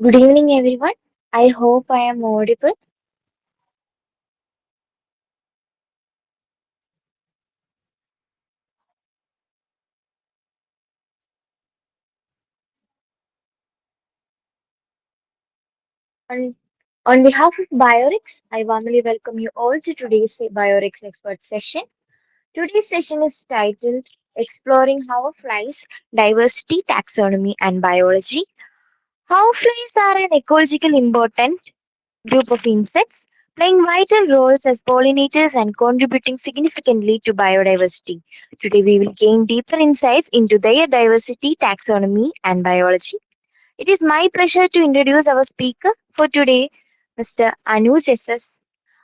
Good evening, everyone. I hope I am audible. On, on behalf of Biorix, I warmly welcome you all to today's Biorix Expert session. Today's session is titled Exploring Hoverflies, Diversity, Taxonomy, and Biology. Hoverflies are an ecological important group of insects playing vital roles as pollinators and contributing significantly to biodiversity. Today, we will gain deeper insights into their diversity, taxonomy, and biology. It is my pleasure to introduce our speaker for today, Mr. Anooj S S.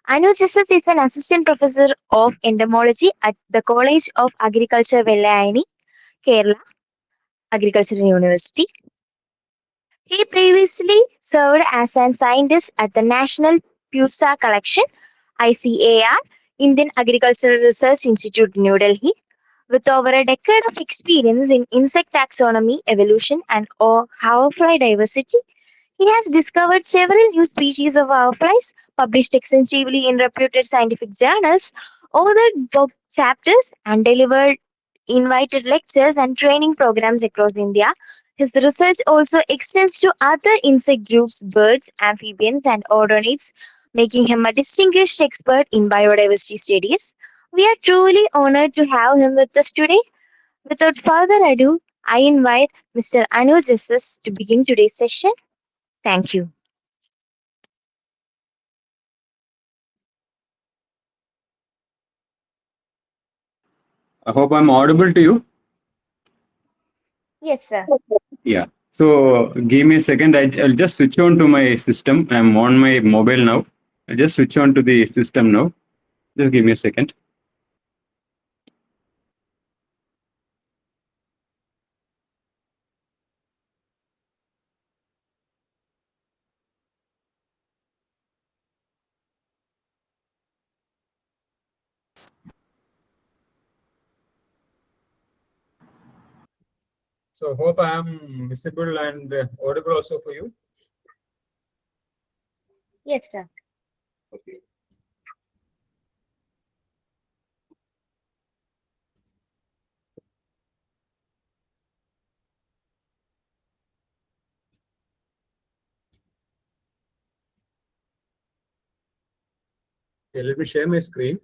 Anooj S S is an assistant professor of entomology at the College of Agriculture, Vellayani, Kerala Agricultural University. He previously served as a scientist at the National Pusa Collection (ICAR) Indian Agricultural Research Institute, New Delhi. With over a decade of experience in insect taxonomy, evolution, and hoverfly diversity, he has discovered several new species of fireflies, published extensively in reputed scientific journals, authored book chapters, and delivered invited lectures and training programs across India. His research also extends to other insect groups, birds, amphibians, and orniths, making him a distinguished expert in biodiversity studies. We are truly honored to have him with us today. Without further ado, I invite Mr. Anooj S S to begin today's session. Thank you. I hope I'm audible to you. Yes, sir. Yeah. So give me a second. I'll just switch on to my system. I'm on my mobile now. I'll just switch on to the system now. Just give me a second. So hope I am visible and audible also for you. Yes, sir. Okay. Okay, let me share my screen.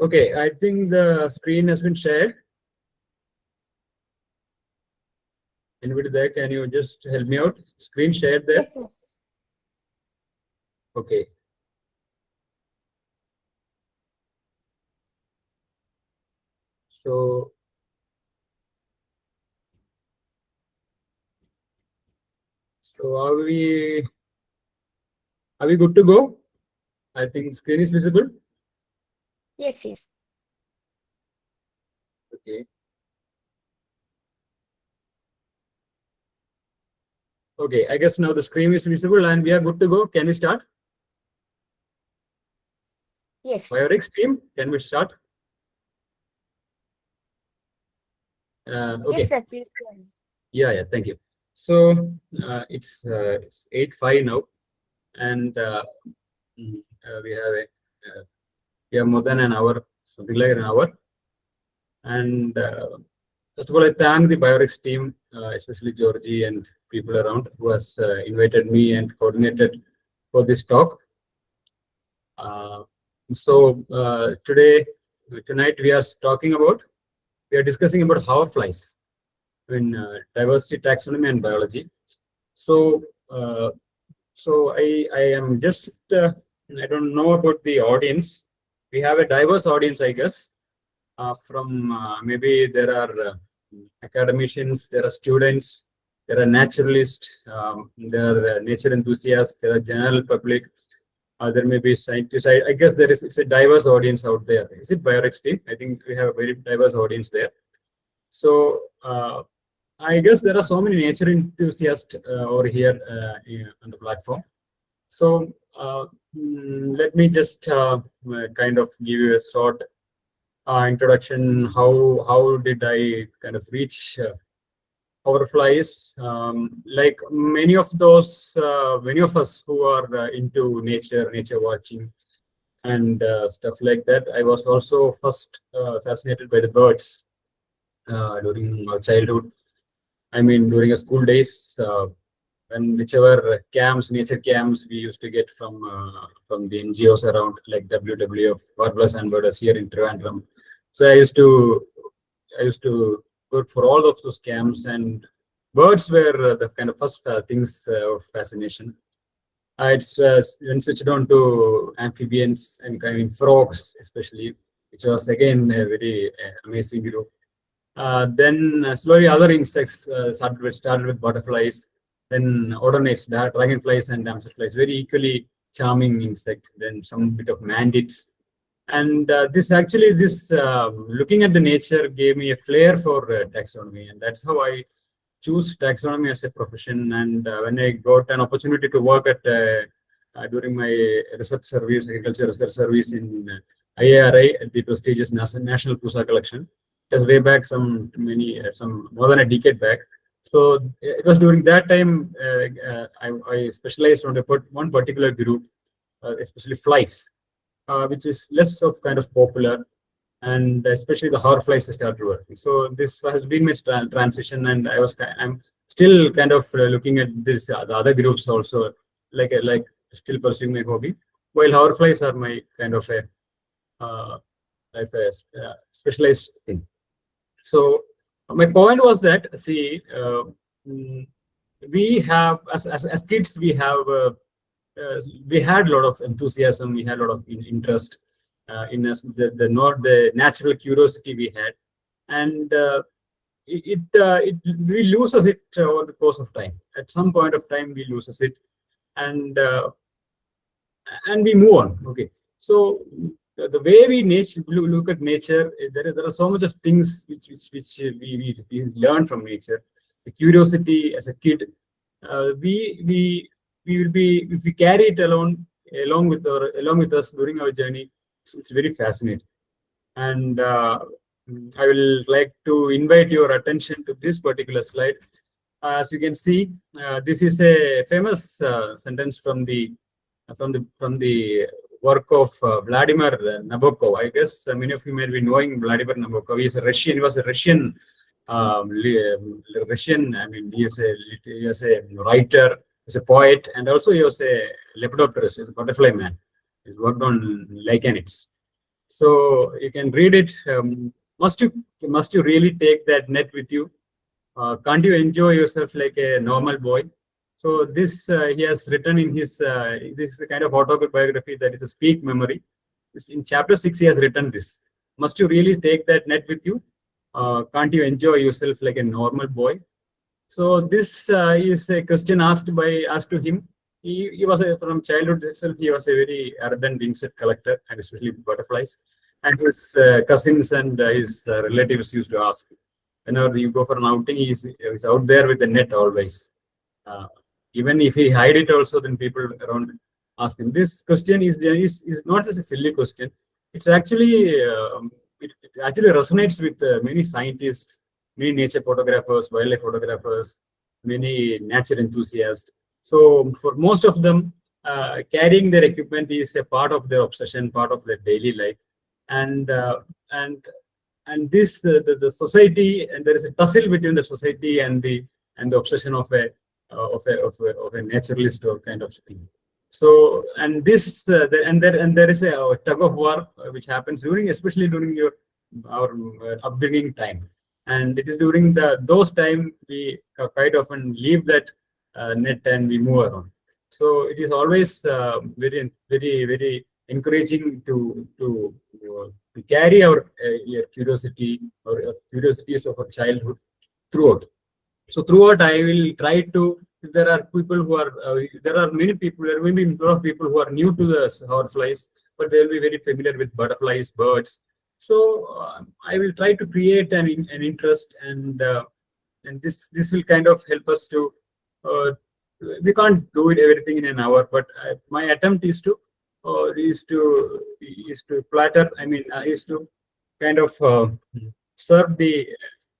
Okay, I think the screen has been shared. Anybody there? Can you just help me out? Screen shared there. Yes, sir. Okay. So are we good to go? I think screen is visible. Yes, yes. Okay. Okay, I guess now the screen is visible and we are good to go. Can we start? Yes. Biorix team, can we start? Yes, Okay. sir. Please go ahead. Yeah, thank you. So it's 8:05 now, and we have more than an hour, something like an hour. And first of all, I thank the Biorix team, especially Georgie and people around who has invited me and coordinated for this talk. Uh, tonight we are discussing about hoverflies in diversity, taxonomy, and biology. So, uh, I am just I don't know about the audience. We have a diverse audience, I guess. From maybe there are academicians, there are students, there are naturalists, there are nature enthusiasts, there are general public. There may be scientists. I guess there is it's a diverse audience out there. Is it Biorex team? I think we have a very diverse audience there. So I guess there are so many nature enthusiasts over here on the platform. So let me just kind of give you a short introduction. How did I kind of reach hoverflies? Like many of us who are into nature watching, and stuff like that. I was also first fascinated by the birds during our childhood. I mean, during our school days, when whichever camps, nature camps, we used to get from the NGOs around, like WWF, Warblers and Birders here in Trivandrum. So I used to go for all of those camps, and birds were the kind of first things of fascination. It's then switched on to amphibians and kind of frogs, especially, which was again a very amazing group. Then slowly other insects started with butterflies, then odonates, dragonflies and damselflies, very equally charming insect. Then some bit of mantids, and this looking at the nature gave me a flair for taxonomy, and that's how I choose taxonomy as a profession. And when I got an opportunity to work at during my research service, agriculture research service in IARI, at the prestigious National Pusa collection. It was way back, some more than a decade back. So it was during that time I specialized on one particular group, especially flies, which is less of kind of popular, and especially the hoverflies started working. So this has been my transition, and I'm still kind of looking at this the other groups also, like still pursuing my hobby, while hoverflies are my kind of a uh, like a specialized thing. So my point was that, see, mm, we have as kids we had a lot of enthusiasm, we had a lot of interest in us, the natural curiosity we had, and it we loses it over the course of time. At some point of time, we loses it, and we move on. Okay, so the way we look at nature, there are so much of things which we learn from nature. The curiosity as a kid, we will be, if we carry it along with us during our journey. It's very fascinating. And I will like to invite your attention to this particular slide. As you can see, this is a famous sentence from the work of Vladimir Nabokov. I guess many of you may be knowing Vladimir Nabokov. He was a Russian. Russian. I mean, he was a writer, he's a poet, and also he was a lepidopterist, he's a butterfly man. He's worked on lichenids. So you can read it. Must you really take that net with you? Can't you enjoy yourself like a normal boy? So this he has written in his this is a kind of autobiography, that is a speak memory. In chapter 6, he has written this. Must you really take that net with you? Can't you enjoy yourself like a normal boy? So this is a question asked to him. He was from childhood itself. He was a very ardent insect collector, and especially butterflies. And his cousins and his relatives used to ask, whenever you go for an outing, he's out there with a net always. Uh, Even if he hide it also, then people around ask him. This question is not just a silly question. It's actually it actually resonates with many scientists, many nature photographers, wildlife photographers, many nature enthusiasts. So for most of them, carrying their equipment is a part of their obsession, part of their daily life, and uh, and and this the society, and there is a tussle between the society and the obsession of a naturalist or kind of thing. So, and this and there is a tug of war which happens especially during our upbringing time, and it is during those time we quite often leave that net and we move around. So it is always very encouraging to carry our curiosity, or curiosities of our childhood throughout. So throughout, I will try to there are people who are, there are many people, there may be a lot of people who are new to the hoverflies, but they will be very familiar with butterflies, birds. So I will try to create an interest, and this will kind of help us to. Uh, we can't do it everything in an hour, but my attempt is to platter. I mean, is to kind of serve the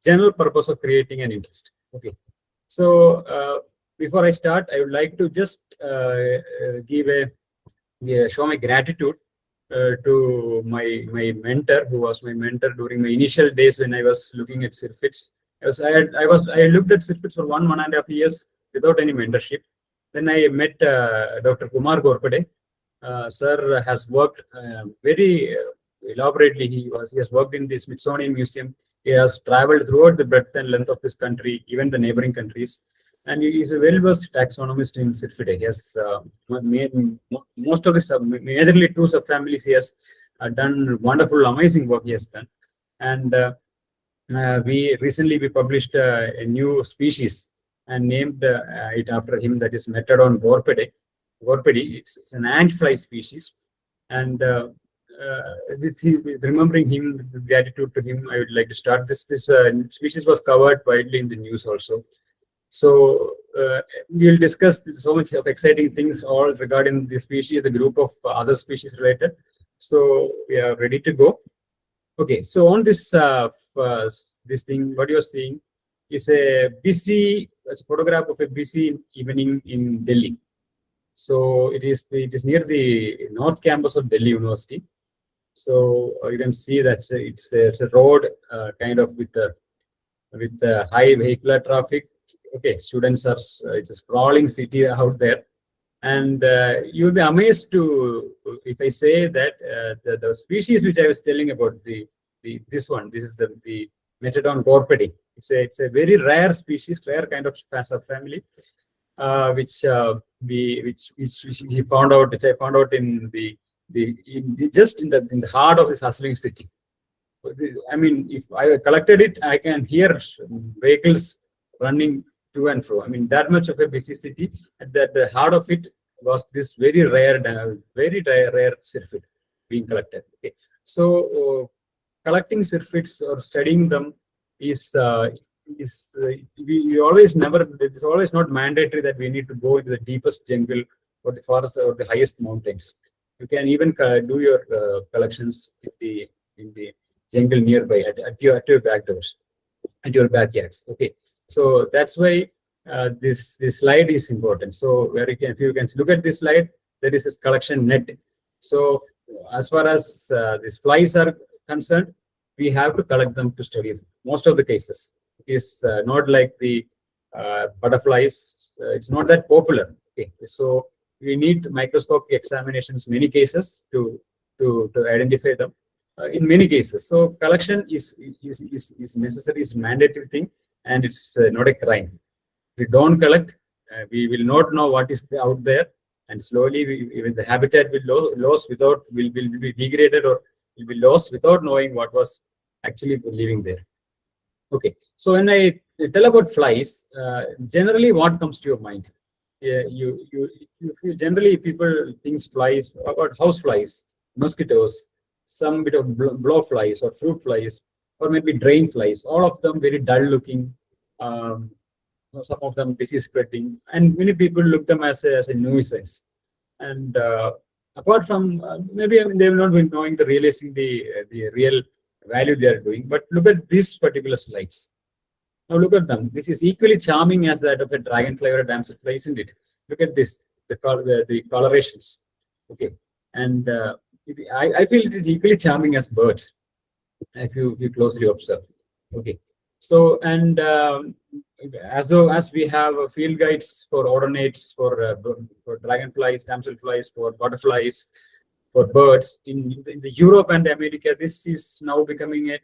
general purpose of creating an interest. Okay. So before I start, I would like to just give a yeah, show my gratitude to my mentor, who was my mentor during my initial days when I was looking at circuits. I looked at circuits for 1.5 years without any mentorship. Then I met Dr. Kumar Gorpade. Sir has worked very elaborately. He has worked in the Smithsonian Museum. He has traveled throughout the breadth and length of this country, even the neighboring countries, and he is a well-versed taxonomist in Sylphidae. He has made most of the majorly two subfamilies. He has done wonderful, amazing work. He has done, and we published a new species and named it after him. That is Metrodon gorpede. Gorpede. It's an ant fly species, and with remembering him, with gratitude to him, I would like to start this. This species was covered widely in the news also. So we'll discuss so much of exciting things all regarding the species, the group of other species related. So we are ready to go. Okay, so on this thing, what you're seeing is it's a photograph of a busy evening in Delhi. So it is near the north campus of Delhi University. So you can see that it's a road kind of with high vehicular traffic. Okay, students are, it's a sprawling city out there, and you'll be amazed to if I say that the species which I was telling about, this is the Metrodon gorpede. It's a very rare species, rare kind of family, which he found out, which I found out in just in the heart of this hustling city. I mean, if I collected it, I can hear vehicles running to and fro. I mean, that much of a busy city. At the heart of it was this very rare syrphid being collected. Okay, so collecting syrphids or studying them is we always never. It's always not mandatory that we need to go into the deepest jungle or the forest or the highest mountains. You can even do your collections in the jungle nearby at your back doors, at your backyards. Okay, so that's why this slide is important. So if you can look at this slide, there is this collection net. So as far as these flies are concerned, we have to collect them to study them. Most of the cases is not like the butterflies. It's not that popular. Okay, so we need microscopic examinations many cases to identify them. In many cases, so collection is necessary, is mandatory thing, and it's not a crime. If we don't collect, we will not know what is out there, and slowly even the habitat will be degraded or will be lost without knowing what was actually living there. Okay, so when I tell about flies, generally what comes to your mind? You generally people thinks flies about house flies, mosquitoes, some bit of blowflies or fruit flies, or maybe drain flies. All of them very dull looking. Um, some of them disease spreading, and many people look them as a nuisance. And apart from maybe, I mean, they will not be knowing realizing the real value they are doing. But look at these particular slides. Now look at them. This is equally charming as that of a dragonfly or a damselfly, isn't it? Look at this, the colorations. Okay, and I feel it is equally charming as birds if you closely observe. Okay, so and as we have field guides for odornates, for dragonflies, damselflies, for butterflies, for birds in the Europe and America, this is now becoming a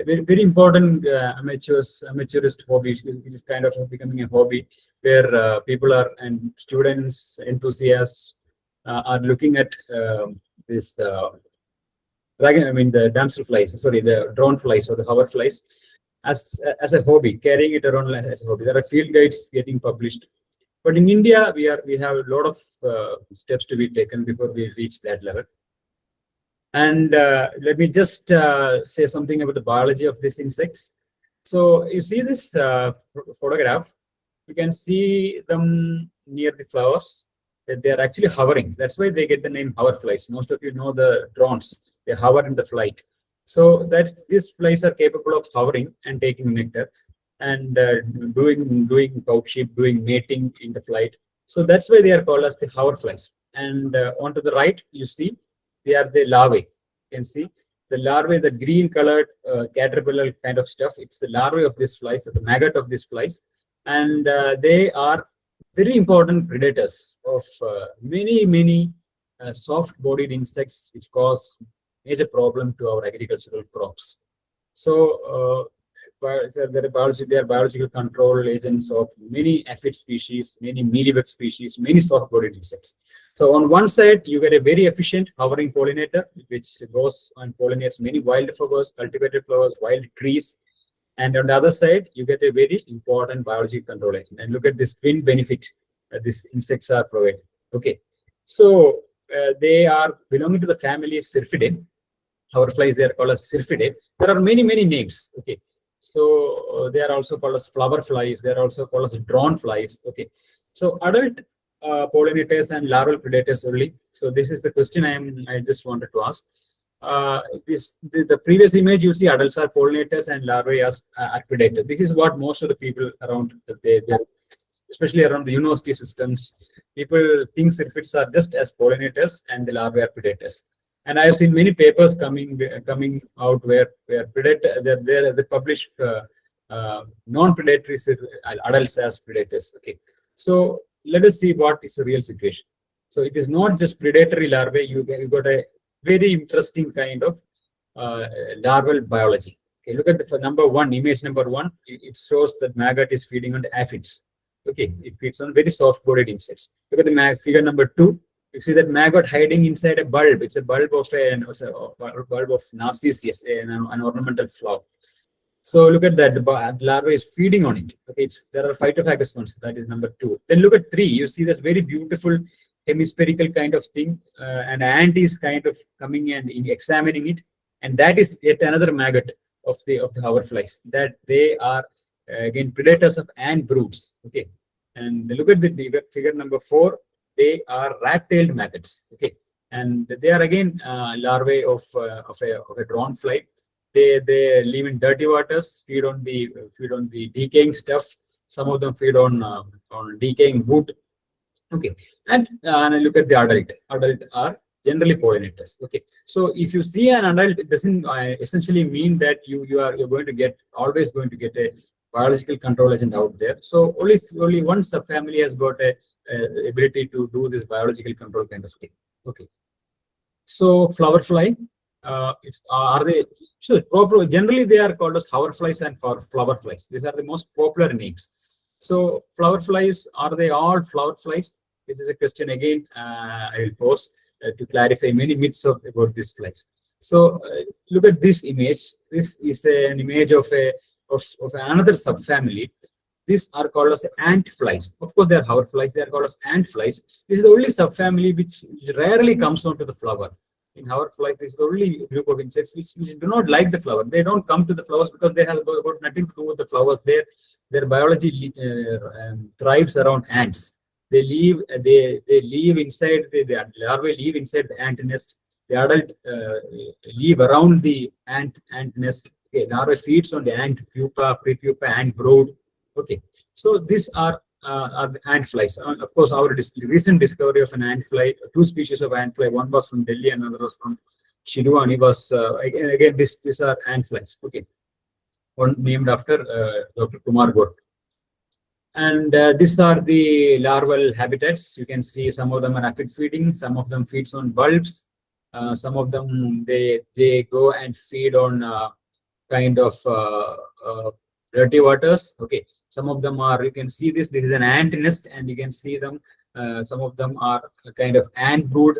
very important amateurist hobby. It is kind of becoming a hobby where people are and students, enthusiasts are looking at this the damselflies, sorry, the drone flies or the hoverflies as a hobby, carrying it around as a hobby. There are field guides getting published, But in India, we have a lot of steps to be taken before we reach that level. And let me just say something about the biology of these insects. So you see this photograph, you can see them near the flowers. That they are actually hovering. That's why they get the name hoverflies. Most of you know the drones. They hover in the flight. So that these flies are capable of hovering and taking nectar and doing courtship, doing mating in the flight. So that's why they are called as the hoverflies. And onto the right, you see they are the larvae. You can see the larvae, the green colored caterpillar kind of stuff. It's the larvae of these flies, the maggot of these flies, and they are very important predators of many soft-bodied insects, which cause major problem to our agricultural crops. So, they are biological control agents of many aphid species, many mealybug species, many soft-bodied insects. So on one side, you get a very efficient hovering pollinator, which goes and pollinates many wildflowers, cultivated flowers, wild trees. And on the other side, you get a very important biological control agent. And look at this twin benefit that these insects are providing. Okay, so they are belonging to the family Syrphidae. Hoverflies, they are called as Syrphidae. There are many names. Okay, so they are also called as flower flies. They are also called as drone flies. Okay, so adult pollinators and larval predators only. So this is the question I just wanted to ask. The previous image, you see adults are pollinators and larvae are predators. This is what most of the people around especially around the university systems, people think syrphids are just as pollinators and the larvae are predators. And I have seen many papers coming out where predator they publish non-predatory adults as predators. Okay, so let us see what is the real situation. So it is not just predatory larvae. You got a very interesting kind of larval biology. Okay, look at the number one image. Number one, it shows that maggot is feeding on the aphids. Okay, it feeds on very soft-bodied insects. Look at the figure number two. You see that maggot hiding inside a bulb. It's a bulb of a bulb of narcissus, an ornamental flower. So look at that. The larva is feeding on it. Okay, there are phytophagous ones. That is number two. Then look at three. You see that very beautiful hemispherical kind of thing. An ant is kind of coming and examining it, and that is yet another maggot of the hoverflies. That they are again predators of ant broods. Okay, and look at the figure number four. They are rat-tailed maggots. Okay, and they are again larvae of a drone fly. They live in dirty waters, feed on the decaying stuff. Some of them feed on decaying wood. Okay, and look at the adult. Adult are generally pollinators. Okay, so if you see an adult, it doesn't essentially mean that you're always going to get a biological control agent out there. So only one subfamily has got a ability to do this biological control kind of thing. Okay, so flower fly, are they generally they are called as hoverflies and flower flies. These are the most popular names. So flower flies, are they all flower flies? This is a question again I will pose to clarify many myths about these flies. So look at this image. This is an image of another subfamily. These are called as ant flies. Of course, they are hoverflies. They are called as ant flies. This is the only subfamily which rarely comes onto the flower. In hoverflies, this is the only group of insects which do not like the flower. They don't come to the flowers because they have got nothing to do with the flowers. Their biology thrives around ants. They live inside the larvae live inside the ant nest. The adult live around the ant nest. Okay, larvae feeds on the ant pupa, prepupa, ant brood. Okay, so these are the ant flies. Of course, our recent discovery of an ant fly, two species of ant fly, one was from Delhi, another was from Shirwani. Was again these are ant flies. Okay, one named after Dr. Kumar Gore. And these are the larval habitats. You can see some of them are aphid feeding, some of them feeds on bulbs, some of them they go and feed on kind of dirty waters. Okay, some of them are, you can see this is an ant nest, and you can see them. Some of them are kind of ant brood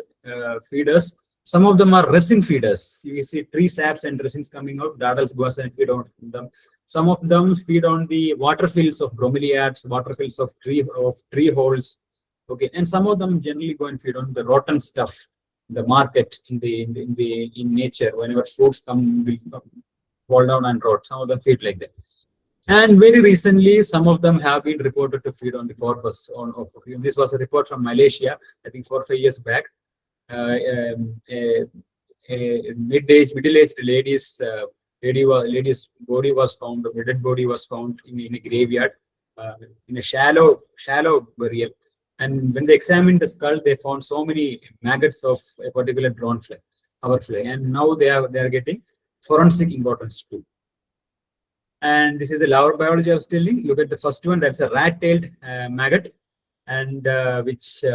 feeders. Some of them are resin feeders. You see tree saps and resins coming out. The adults go and feed on them. Some of them feed on the water fills of bromeliads, water fills of tree holes. Okay, and some of them generally go and feed on the rotten stuff, the market in nature. Whenever fruits come, will fall down and rot. Some of them feed like that. And very recently, some of them have been reported to feed on the corpus. This was a report from Malaysia, I think 4 or 5 years back. A middle-aged lady's body was found, a dead body was found in a graveyard, in a shallow burial. And when they examined the skull, they found so many maggots of a particular our fly, and now they are getting forensic importance too. And this is the larval biology I was telling. Look at the first one. That's a rat-tailed maggot, and which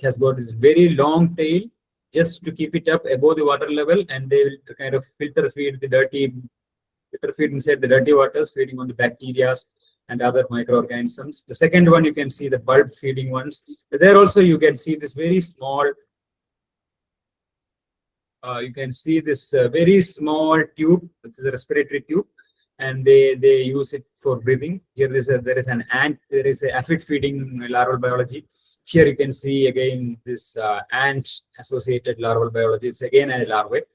has got this very long tail just to keep it up above the water level, and they will kind of filter feed inside the dirty waters, feeding on the bacteria and other microorganisms. The second one, you can see the bulb feeding ones. There also you can see this very small. You can see this very small tube. This is a respiratory tube, and they use it for breathing. Here there is an ant. There is a aphid feeding larval biology. Here you can see again this ant associated larval biology. It's again a larvae.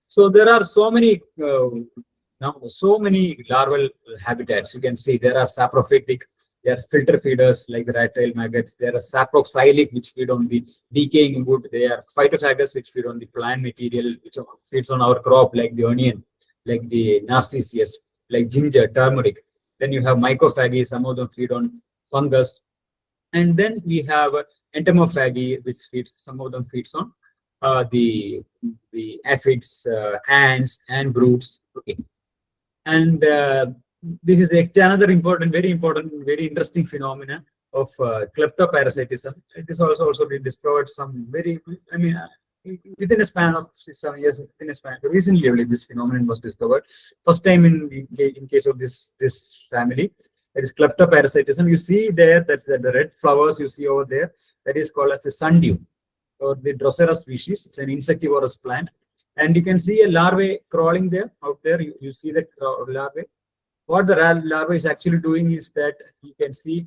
So there are so many larval habitats. You can see there are saprophytic, there are filter feeders like the rat-tailed maggots. There are saproxylic, which feed on the decaying wood. There are phytophagous, which feed on the plant material, which feeds on our crop, like the onion, like the narcissus, like ginger, turmeric. Then you have mycophagy. Some of them feed on fungus. And then we have entomophagy, which feeds. Some of them feeds on the aphids, ants, and broods. Okay. And this is another very important, very interesting phenomena of kleptoparasitism. It is also been discovered within a span of 6-7 years. Recently only this phenomenon was discovered. First time in case of this family. That is kleptoparasitism. You see there that the red flowers you see over there, that is called as the sundew, or the Drosera species. It's an insectivorous plant. And you can see a larvae crawling there, out there. You see that larvae. What the larvae is actually doing is that you can see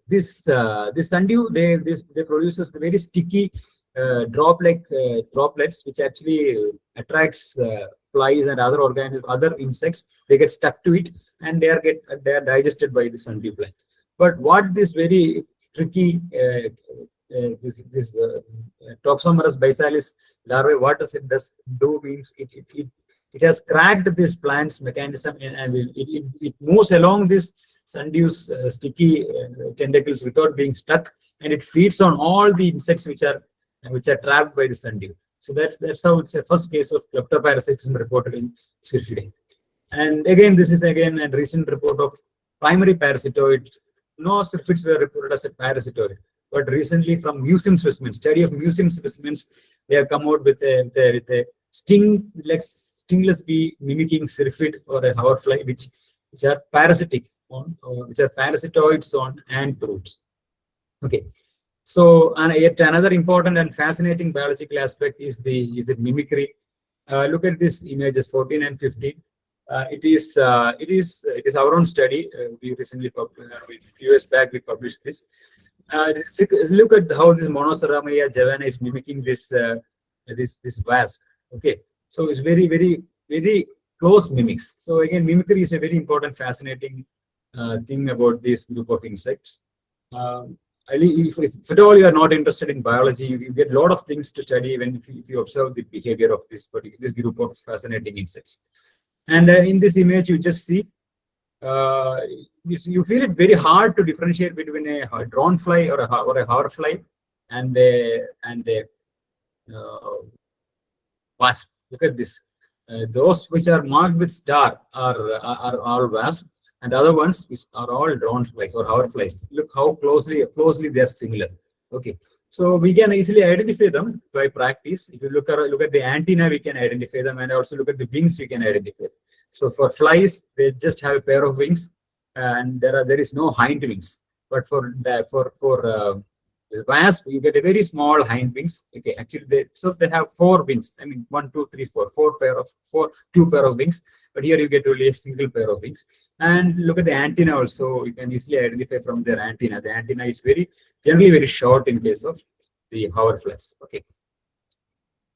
this sundew. They produces the very sticky droplets, which actually attracts flies and other insects. They get stuck to it, and they are digested by the sundew plant. But what this very tricky this Toxomerus bisalis larvae, what does it do means it has cracked this plant's mechanism, and it moves along this sundew's sticky tentacles without being stuck, and it feeds on all the insects which are trapped by the sundew. So that's how it's a first case of kleptoparasitism reported in Syrphidae. And again, this is a recent report of primary parasitoid. No syrphids were reported as a parasitoid, but recently from museum specimens, study of museum specimens, they have come out with a stingless bee mimicking syrphid or a hoverfly, which are which are parasitoids on ant broods. Okay. So, and yet another important and fascinating biological aspect is the mimicry. Look at these images 14 and 15. It is our own study. We recently published, a few years back we published this. Look at how this Monoceramia javana is mimicking this wasp. Okay, so it's very close mimics. So again, mimicry is a very important, fascinating thing about this group of insects. If at all you are not interested in biology, you get a lot of things to study if you observe the behavior of this group of fascinating insects. And in this image, you just see, you feel it very hard to differentiate between a dragonfly or a hoverfly and a wasp. Look at this. Those which are marked with star are all wasp, and the other ones which are all dragonflies or hoverflies. Look how closely they are similar. Okay, so we can easily identify them by practice. If you look at the antenna, we can identify them, and also look at the wings, we can identify them. So for flies, they just have a pair of wings, and there is no hind wings. But for The wasp, you get a very small hind wings. Okay, actually, they have four wings. I mean, one, two, three, four, two pair of wings. But here you get only a single pair of wings. And look at the antenna also. You can easily identify from their antenna. The antenna is generally very short in case of the hoverflies. Okay,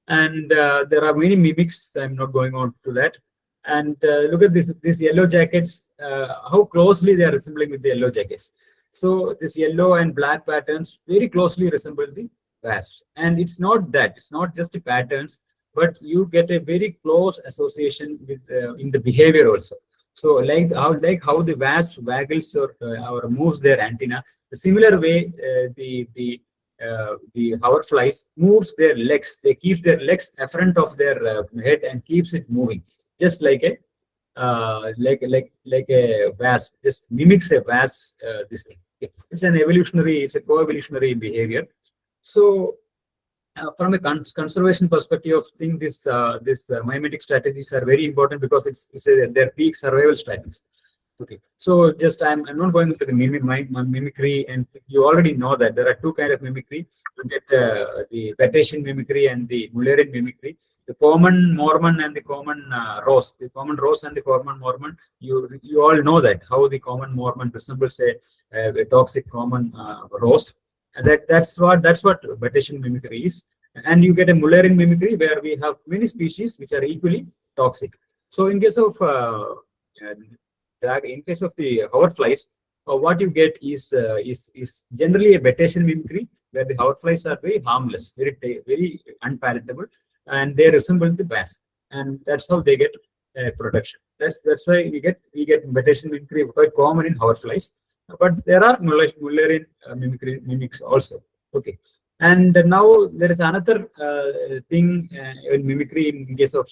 and there are many mimics. I'm not going on to that. And look at these yellow jackets, how closely they are resembling with the yellow jackets. So this yellow and black patterns very closely resemble the wasps. And it's not just the patterns, but you get a very close association with in the behavior also. So like how the wasp waggles or moves their antenna, the similar way the hoverflies moves their legs. They keep their legs in front of their head and keeps it moving, just like a like a wasp. Just mimics a wasp's this thing. Okay. It's a co-evolutionary behavior. So from a conservation perspective of thing, this mimetic strategies are very important because they're peak survival strategies. Okay, so just I'm not going into the mimicry, and you already know that there are two kind of mimicry. You get the Batesian mimicry and the Mullerian mimicry. The common Mormon and the common Rose. The common Rose and the common Mormon. You all know that how the common Mormon resembles a toxic common Rose. And that's what Batesian mimicry is. And you get a Mullerian mimicry where we have many species which are equally toxic. So in case of in case of the hoverflies, what you get is generally a Batesian mimicry where the hoverflies are very harmless, very unpalatable, and they resemble the wasp, and that's how they get protection. That's why we get Batesian mimicry quite common in hoverflies, but there are Mullerian mimics also. Okay, and now there is another thing in mimicry in case of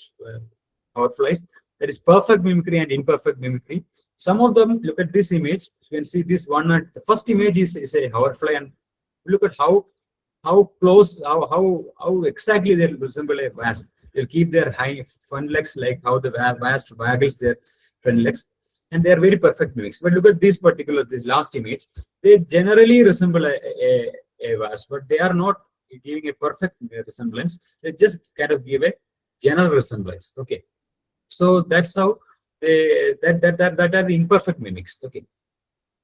hoverflies. There is perfect mimicry and imperfect mimicry. Some of them, look at this image. You can see this one. The first image is a hoverfly, and look at how close, how exactly they resemble a wasp. They'll keep their high front legs like how the wasp waggles their front legs, and they are very perfect mimics. But look at this last image. They generally resemble a wasp, but they are not giving a perfect resemblance. They just kind of give a general resemblance. Okay. So that's how that are the imperfect mimics. Okay.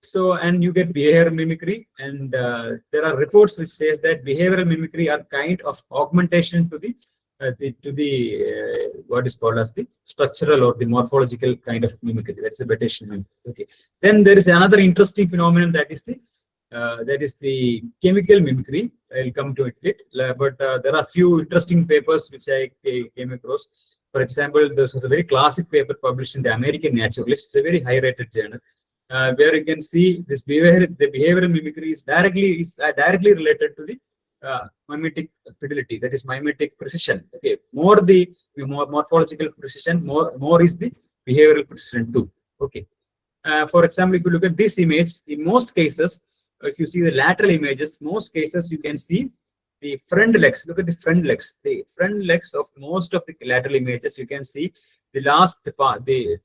So, and you get behavioral mimicry, and there are reports which says that behavioral mimicry are kind of augmentation to the what is called as the structural or the morphological kind of mimicry. That's the Batesian mimicry. Okay. Then there is another interesting phenomenon that is the chemical mimicry. I'll come to it, but there are few interesting papers which I came across. For example, this was a very classic paper published in the American Naturalist. It's a very high-rated journal, where you can see the behavioral mimicry is directly related to the mimetic fidelity, that is mimetic precision. Okay, more the morphological precision, more is the behavioral precision too. Okay. For example, if you look at this image, in most cases, if you see the lateral images, most cases you can see the front legs. Look at the front legs. The front legs of most of the lateral images, you can see the last part, the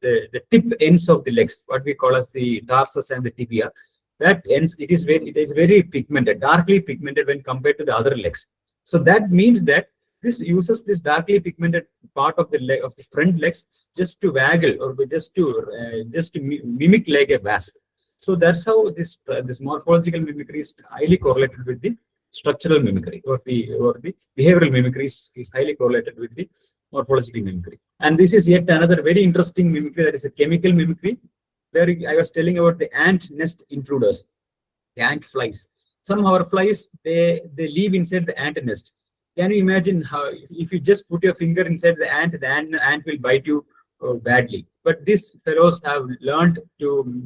tip ends of the legs, what we call as the tarsus and the tibia. That ends, it is very pigmented, darkly pigmented when compared to the other legs. So that means that this uses this darkly pigmented part of the leg of the front legs just to waggle or just to mimic like a wasp. So that's how this morphological mimicry is highly correlated with the structural mimicry, or the behavioral mimicry is highly correlated with the morphological mimicry. And this is yet another very interesting mimicry, that is a chemical mimicry, where I was telling about the ant nest intruders, the ant flies. Some hoverflies, they live inside the ant nest. Can you imagine how if you just put your finger inside the ant will bite you badly? But these fellows have learned to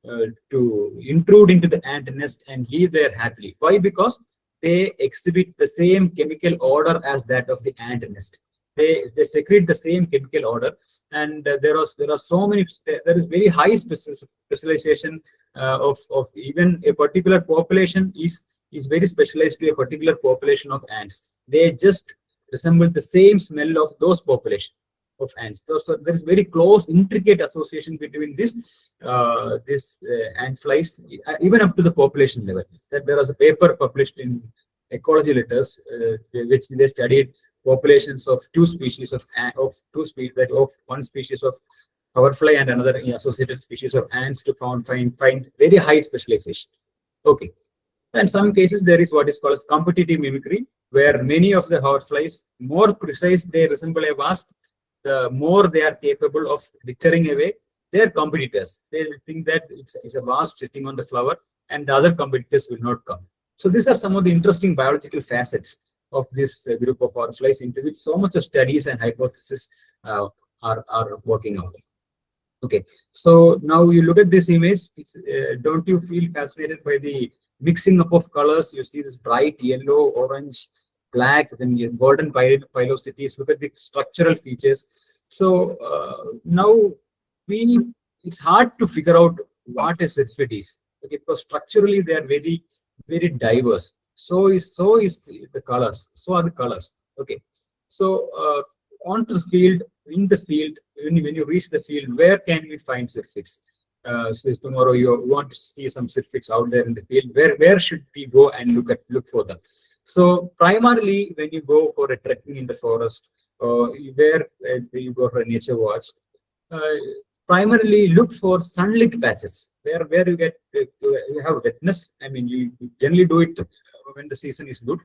intrude into the ant nest and live there happily. Why? Because they exhibit the same chemical odor as that of the ant nest. They secrete the same chemical odor, and there are so many. There is very high specialization of even a particular population is very specialized to a particular population of ants. They just resemble the same smell of those populations. of ants. So there is very close, intricate association between this ant flies, even up to the population level. That there was a paper published in Ecology Letters, which they studied populations of two species of one species of hoverfly and another associated species of ants to find very high specialization. Okay. In some cases, there is what is called as competitive mimicry, where many of the hoverflies, more precise they resemble a wasp, the more they are capable of deterring away their competitors. They will think that it's a wasp sitting on the flower, and the other competitors will not come. So these are some of the interesting biological facets of this group of hoverflies, into which so much of studies and hypotheses are working out. Okay, so now you look at this image. Don't you feel fascinated by the mixing up of colors? You see this bright yellow, orange, black, then your golden pilosities. Look at the structural features. So now we it's hard to figure out what a syrphid is. Okay, because structurally they are very diverse. So is the colors. So are the colors. Okay, so onto the field, in the field, when you reach the field, where can we find syrphids? So tomorrow you want to see some syrphids out there in the field. Where should we go and look for them? So primarily, when you go for a trekking in the forest, where you go for a nature watch, uh, primarily look for sunlit patches where you have wetness. I mean, you generally do it when the season is good.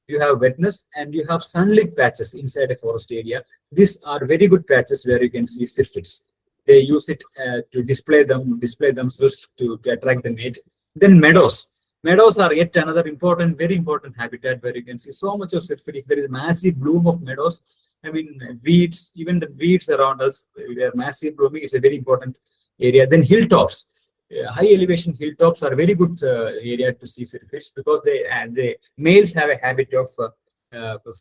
You have wetness and you have sunlit patches inside a forest area. These are very good patches where you can see syrphids. They use it to display themselves to attract the mate. Then meadows. Meadows are yet another very important habitat where you can see so much of syrphid. If there is massive bloom of meadows, I mean weeds, even the weeds around us, where massive blooming is a very important area. Then hilltops. High elevation hilltops are very good area to see syrphids, because the males have a habit of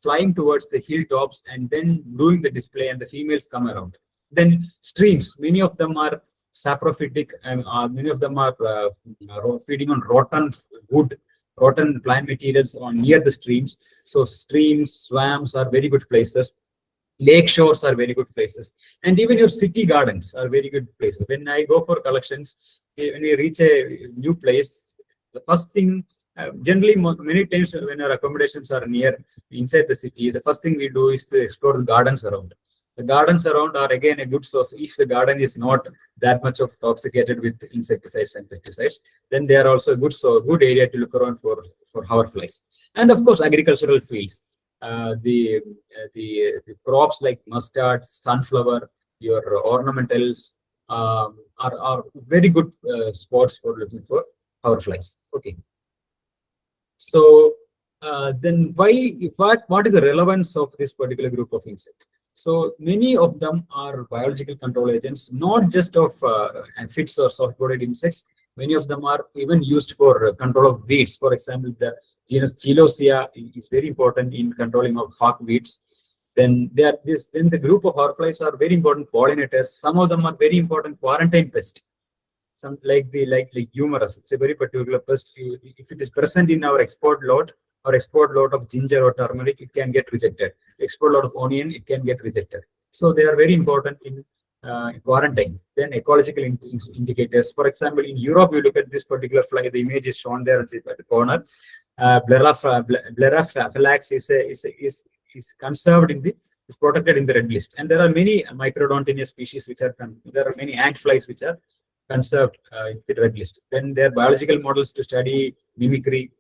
flying towards the hilltops and then doing the display, and the females come around. Then streams, many of them are saprophytic, and many of them are feeding on rotten wood, rotten plant materials on near the streams. So streams, swamps are very good places. Lake shores are very good places, and even your city gardens are very good places. When I go for collections, when we reach a new place, the first thing, generally many times when our accommodations are near inside the city, the first thing we do is to explore the gardens around. The gardens around are again a good source. If the garden is not that much of toxicated with insecticides and pesticides, then they are also a good area to look around for hoverflies. And of course, agricultural fields. The crops like mustard, sunflower, your ornamentals are very good spots for looking for hoverflies. Okay, so then what is the relevance of this particular group of insects? So many of them are biological control agents, not just of aphids or soft-bodied insects. Many of them are even used for control of weeds. For example, the genus Chelosia is very important in controlling of hawkweeds. Then then the group of hoverflies are very important pollinators. Some of them are very important quarantine pests. Some like humorous. It's a very particular pest. If it is present in our export lot of ginger or turmeric, it can get rejected. Export lot of onion, it can get rejected. So they are very important in quarantine. Then ecological indicators. For example, in Europe, you look at this particular fly. The image is shown there at the corner. Blera is conserved is protected in the red list, and there are many microdontinia species there are many ant flies which are conserved in the red list. Then there are biological models to study mimicry,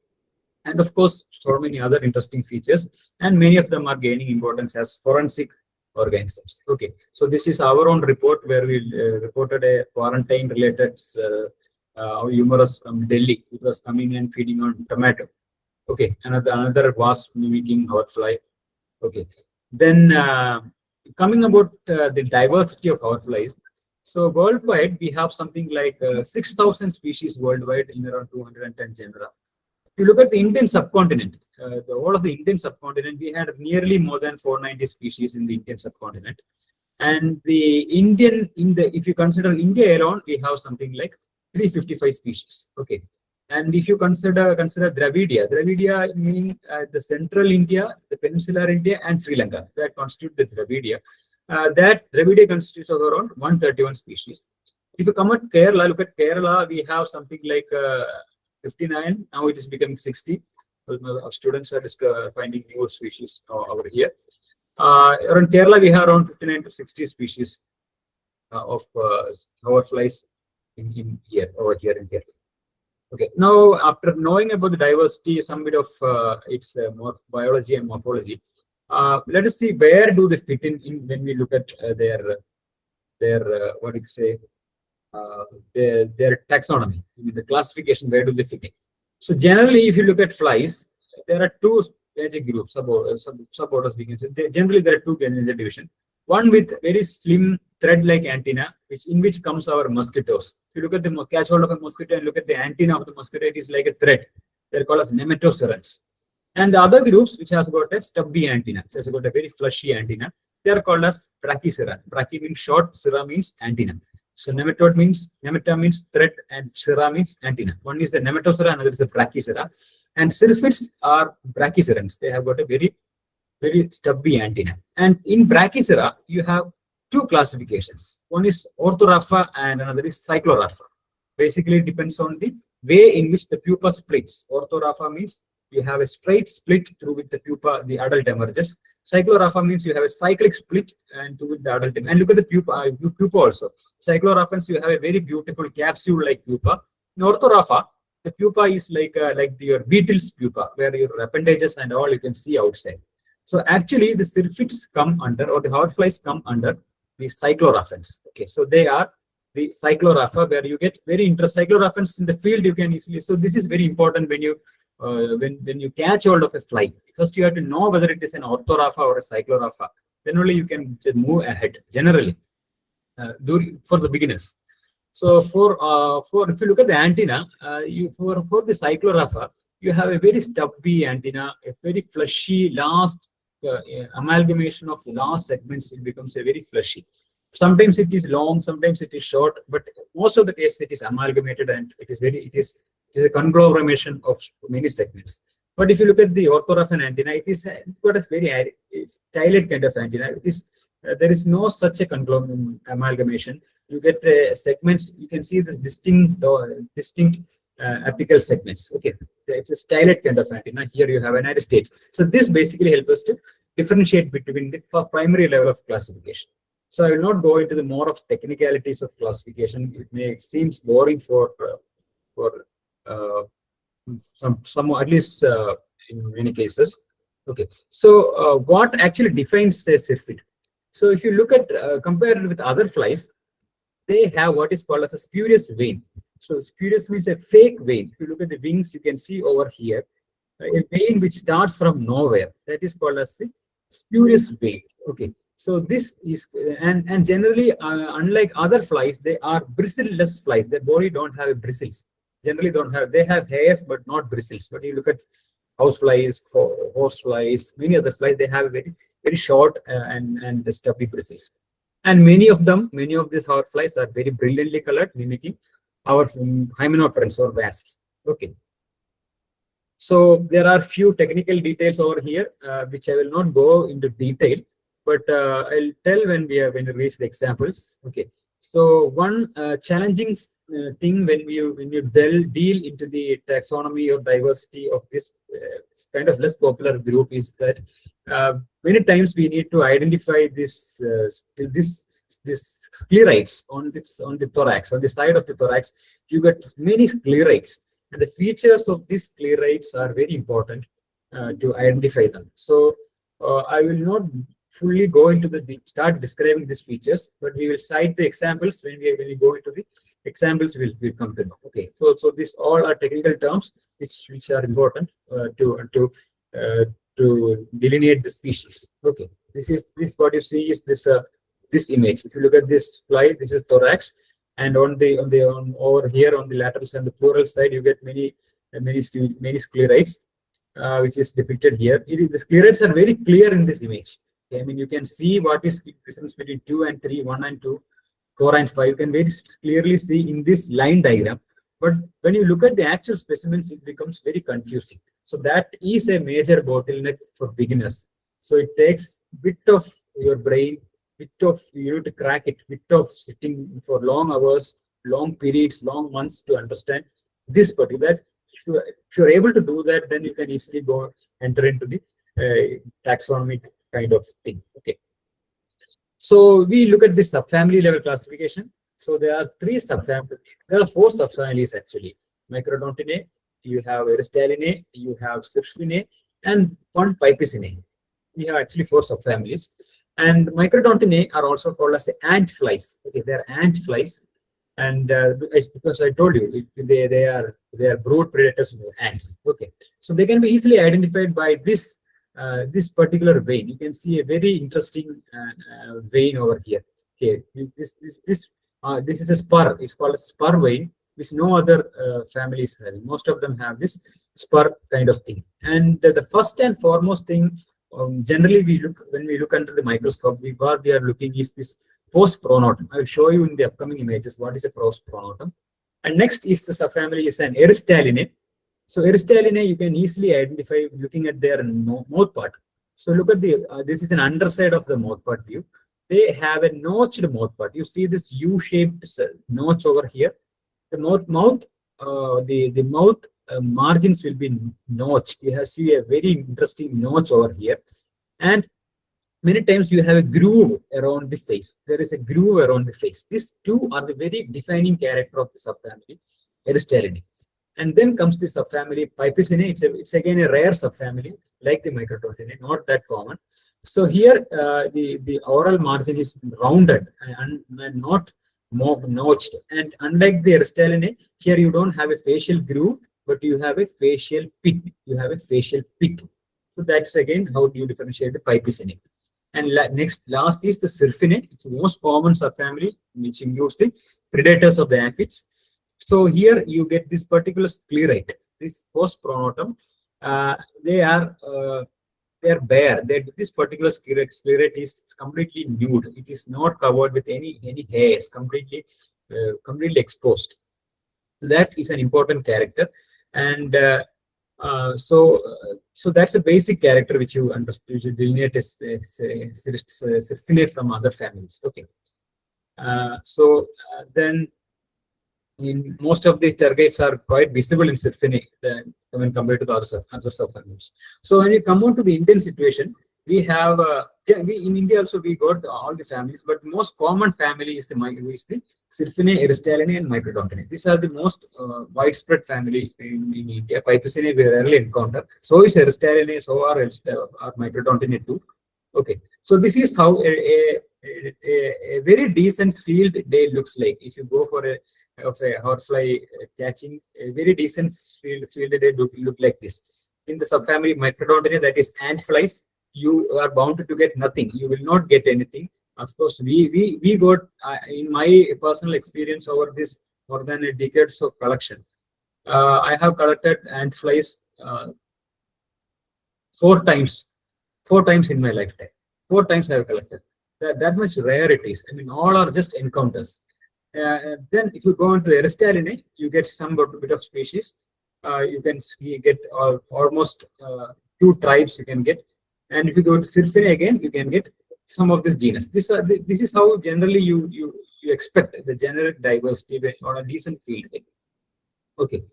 and of course, so many other interesting features, and many of them are gaining importance as forensic organisms. Okay, so this is our own report where we reported a quarantine-related humerus from Delhi. It was coming and feeding on tomato. Okay, another wasp mimicking horsefly. Okay, then coming about the diversity of horseflies. So worldwide, we have something like 6,000 species worldwide in around 210 genera. If you look at the Indian subcontinent, the whole of the Indian subcontinent, we had nearly more than 490 species in the Indian subcontinent. And if you consider India alone, we have something like 355 species. Okay. And if you consider Dravidia mean the central India, the peninsular India, and Sri Lanka, that constitute the Dravidia. That Dravidian constitutes of around 131 species. If you come at Kerala, look at Kerala, we have something like 59. Now it is becoming 60. Our students are finding new species over here. Around Kerala, we have around 59 to 60 species of hoverflies in here, over here in Kerala. Okay, now after knowing about the diversity, some bit of its biology and morphology, let us see where do they fit in when we look at their what do you say, uh, their taxonomy, the classification, where do they fit in? So generally, if you look at flies, there are two major groups, suborders we can say. Generally, there are two major divisions. One with very slim thread-like antenna, which comes our mosquitoes. If you look at the catch hold of a mosquito and look at the antenna of the mosquito, it is like a thread. They're called as nematocerans. And the other groups, which has got a stubby antenna, which has got a very fleshy antenna, they are called as brachycera. Brachy means short, cera means antenna. So nemata means thread, and cera means antenna. One is the nematocera, another is the brachycera. And syrphids are brachycerans. They have got a very stubby antenna. And in brachycera, you have two classifications. One is orthorapha and another is cyclorapha. Basically, it depends on the way in which the pupa splits. Orthorapha means you have a straight split through with the pupa, the adult emerges. Cyclorapha means you have a cyclic split and through with the adult. And look at the pupa also. Cycloraphans, you have a very beautiful capsule-like pupa. In orthorapha, the pupa is like your beetle's pupa, where your appendages and all you can see outside. So actually, the syrphids come under, or the hoverflies come under the cycloraphans. Okay, so they are the cyclorapha, where you get very interesting cycloraphans in the field. You can easily. So this is very important when you when you catch hold of a fly. First, you have to know whether it is an orthorapha or a cyclorapha. Then only you can move ahead. Generally, for the beginners. So for if you look at the antenna, for the cyclorapha, you have a very stubby antenna, a very fleshy last amalgamation of last segments. It becomes a very fleshy. Sometimes it is long, sometimes it is short, but most of the case it is amalgamated, and it is a conglomeration of many segments. But if you look at the orthoraphan antenna, it is got a very stylish kind of antenna. There is no such a amalgamation. You get segments. You can see this distinct apical segments. Okay, it's a stylet kind of antenna. Here you have an aristate. So this basically helps us to differentiate between the primary level of classification. So I will not go into the more of technicalities of classification. It seems boring for some at least in many cases. Okay, so what actually defines a syrphid? So if you look at compared with other flies, they have what is called as a spurious vein. So spurious means a fake vein. If you look at the wings, you can see over here a vein which starts from nowhere. That is called as the spurious vein. Okay. So this is and generally unlike other flies, they are bristleless flies. Their body don't have bristles. Generally don't have. They have hairs but not bristles. But you look at house flies, horse flies, many other flies, they have very short and stubby bristles. And many of these hoverflies are very brilliantly colored, mimicking our hymenopterans or wasps. Okay. So there are few technical details over here, which I will not go into detail, but I'll tell when we reach the examples. Okay. So one challenging thing when you deal into the taxonomy or diversity of this kind of less popular group is that many times we need to identify this sclerites on the thorax, on the side of the thorax. You get many sclerites, and the features of these sclerites are very important to identify them. So I will not fully go into start describing these features, but we will cite the examples when we go into the examples. We'll come to know. Okay, so these all are technical terms which are important to delineate the species. Okay, this what you see is this image. If you look at this fly, this is thorax, and on over here on the lateral side, the pleural side, you get many sclerites, which is depicted here. The sclerites are very clear in this image. Okay, I mean, you can see what is the difference between 2 and 3, 1 and 2, 4 and 5. You can very clearly see in this line diagram. But when you look at the actual specimens, it becomes very confusing. So that is a major bottleneck for beginners. So it takes a bit of your brain, bit of, you need to crack it, bit of sitting for long hours, long periods, long months to understand this particular. If you're able to do that, then you can easily go enter into the taxonomic kind of thing. Okay. So we look at the subfamily level classification. So there are three subfamilies. There are four subfamilies actually. Microdontinae, you have Aristallinae, you have Cirphinae, and one Pipicinae. We have actually four subfamilies. And Microdontinae are also called as the ant flies. Okay, they're ant flies, and it's because I told you they are broad predators of ants. Okay, so they can be easily identified by this particular vein. You can see a very interesting vein over here. Okay, this is a spur. It's called a spur vein, which no other families have. Most of them have this spur kind of thing. And the first and foremost thing, generally we look when we look under the microscope, what we are looking is this post pronotum. I will show you in the upcoming images what is a post pronotum. And next is the subfamily is an Aristallinae. So Aristallinae you can easily identify looking at their mouth part. So look at this is an underside of the mouth part view. They have a notched mouth part. You see this U-shaped notch over here. The the mouth margins will be notched. You have see a very interesting notch over here, and many times you have a groove around the face. There is a groove around the face. These two are the very defining character of the subfamily Aristallinae. And then comes the subfamily Pipicinae. It's again a rare subfamily, like the Microdontinae, not that common. So here the oral margin is rounded and not more notched. And unlike the Aristallinae, here you don't have a facial groove, but you have a facial pit. You have a facial pit. So that's again how you differentiate the Pipicinae. And last is the Cirphinae. It's the most common subfamily, which includes the predators of the aphids. So here you get this particular sclerite, this post pronotum. They are bare. This particular sclerite is completely nude. It is not covered with any hairs. Completely exposed. So that is an important character, and so that's a basic character which you understand. You delineate as Cirphinae from other families. Okay. Then in most of the targets are quite visible in Symphony when compared to the other subfamilies. So when you come on to the Indian situation, we have in India also we got all the families, but most common family is the Symphony, Aristallinae, and Microdontinae. These are the most widespread family in India. Pipicinae we rarely encounter. So is Aristallinae, so are Microdontinae too. Okay, so this is how a very decent field day looks like. If you go for a horsefly catching, a very decent field day look like this. In the subfamily Microdontinae, that is ant flies, you are bound to get nothing. You will not get anything. Of course, we got in my personal experience over this more than a decades of collection. I have collected ant flies 4 times, 4 times in my lifetime. 4 times I have collected. That much rare it is. I mean, all are just encounters. Then if you go into the Aristallinae, you get some bit of species. You can get almost 2 tribes you can get. And if you go to Cirphinae again, you can get some of this genus. This is how generally you expect the generic diversity on a decent field. Okay.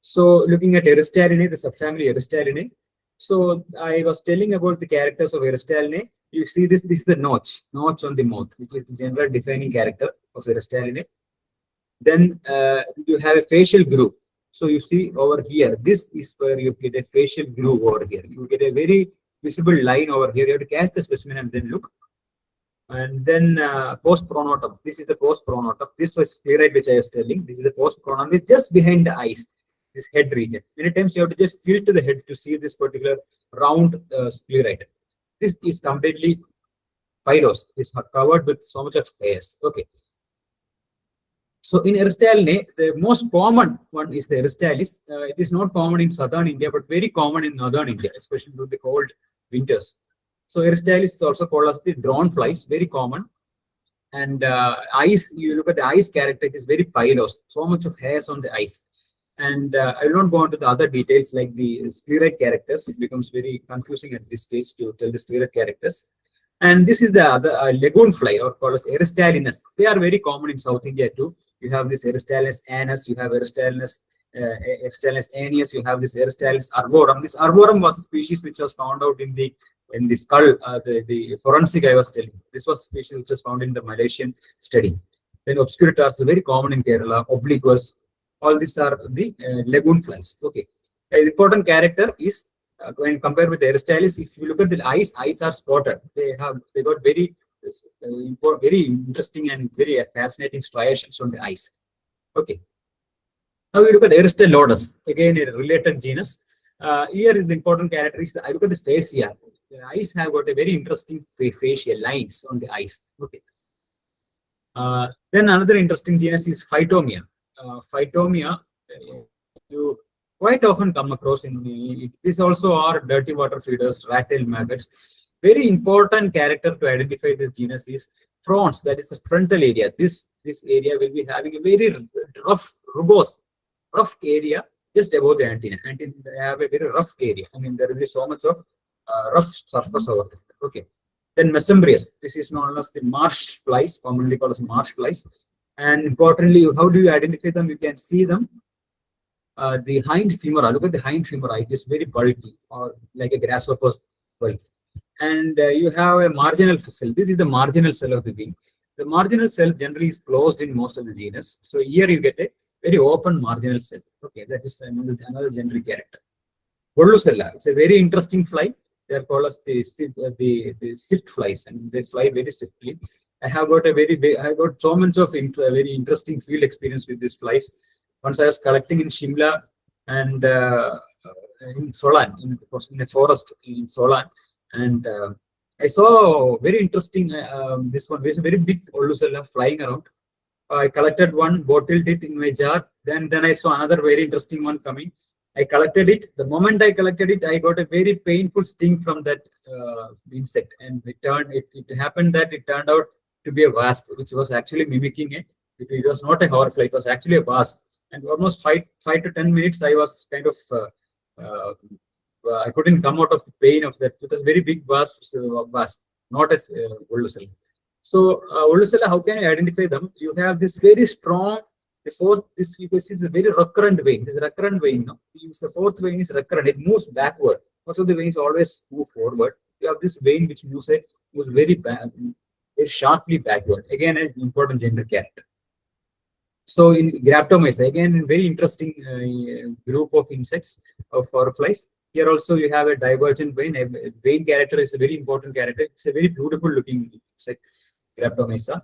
So looking at Aristallinae, the subfamily Aristallinae. So I was telling about the characters of Aristallinae. You see this is the notch on the mouth, which is the general defining character of Aristallinae. Then you have a facial groove. So you see over here, this is where you get a facial groove over here. You get a very visible line over here. You have to catch the specimen and then look. And then post pronotum. This is the post pronotum. This was sclerite which I was telling. This is the post pronotum. It's just behind the eyes, this head region. Many times you have to just tilt the head to see this particular round sclerite. This is completely pilose. It's covered with so much of hairs. Okay. So in Aristallinae, the most common one is the Aristalis. It is not common in southern India, but very common in northern India, especially during the cold winters. So Aristalis is also called as the drawn flies, very common. And eyes, you look at the eyes character, it is very pilose, so much of hairs on the eyes. And I will not go into the other details like the sclerite characters. It becomes very confusing at this stage to tell the sclerite characters. And this is the other lagoon fly, or called as Eristalinus. They are very common in South India too. You have this Eristalinus anus, you have Eristalinus aeneus, you have this Eristalinus arborum. This arborum was a species which was found out in the skull, the forensic I was telling. This was a species which was found in the Malaysian study. Then obscuritas is very common in Kerala. Obliquus, all these are the lagoon flies. Okay, an important character is when compared with Aristotelis, if you look at the eyes are spotted. They got very interesting and very fascinating striations on the eyes. Okay. Now we look at Aristolodus, again a related genus. Here is the important character is I look at the fascia. The eyes have got a very interesting fascia lines on the eyes. Okay. Then another interesting genus is Phytomia. Phytomia, you quite often come across in these also are dirty water feeders, rat-tailed maggots. Very important character to identify this genus is fronts, that is the frontal area. This area will be having a very rough area just above the antenna. And they have a very rough area. I mean, there will be so much of rough surface over there. Okay. Then Mesembrius, this is known as the marsh flies, commonly called as marsh flies. And importantly, how do you identify them? You can see them. The hind femora, look at the hind femora, it is very bulky or like a grasshopper's bulk. And you have a marginal cell. This is the marginal cell of the wing. The marginal cell generally is closed in most of the genus. So here you get a very open marginal cell. Okay, that is another generic character. Volucella, it's a very interesting fly. They are called as the sift flies, and they fly very swiftly. I have got so much of very interesting field experience with these flies. Once I was collecting in Shimla and in Solan, in a forest in Solan, and I saw very interesting this one. There's a very big Olucella flying around. I collected one, bottled it in my jar. Then I saw another very interesting one coming. I collected it. The moment I collected it, I got a very painful sting from that insect, and it happened that it turned out to be a wasp, which was actually mimicking it. It was not a horror fly; it was actually a wasp. And almost 5 to 10 minutes, I was kind of I couldn't come out of the pain of that. It was very big wasp, not as Volucella. So Volucella, how can you identify them? You have this very strong. This you can see, it's a very recurrent vein. This recurrent vein, no? The fourth vein is recurrent. It moves backward. Most of the veins always move forward. You have this vein which moves very sharply backward. Again, an important gender character. So in Graptomyces, again, a very interesting group of insects, of flies. Here also you have a divergent vein. A vein character is a very important character. It's a very beautiful looking insect, Graptomyces.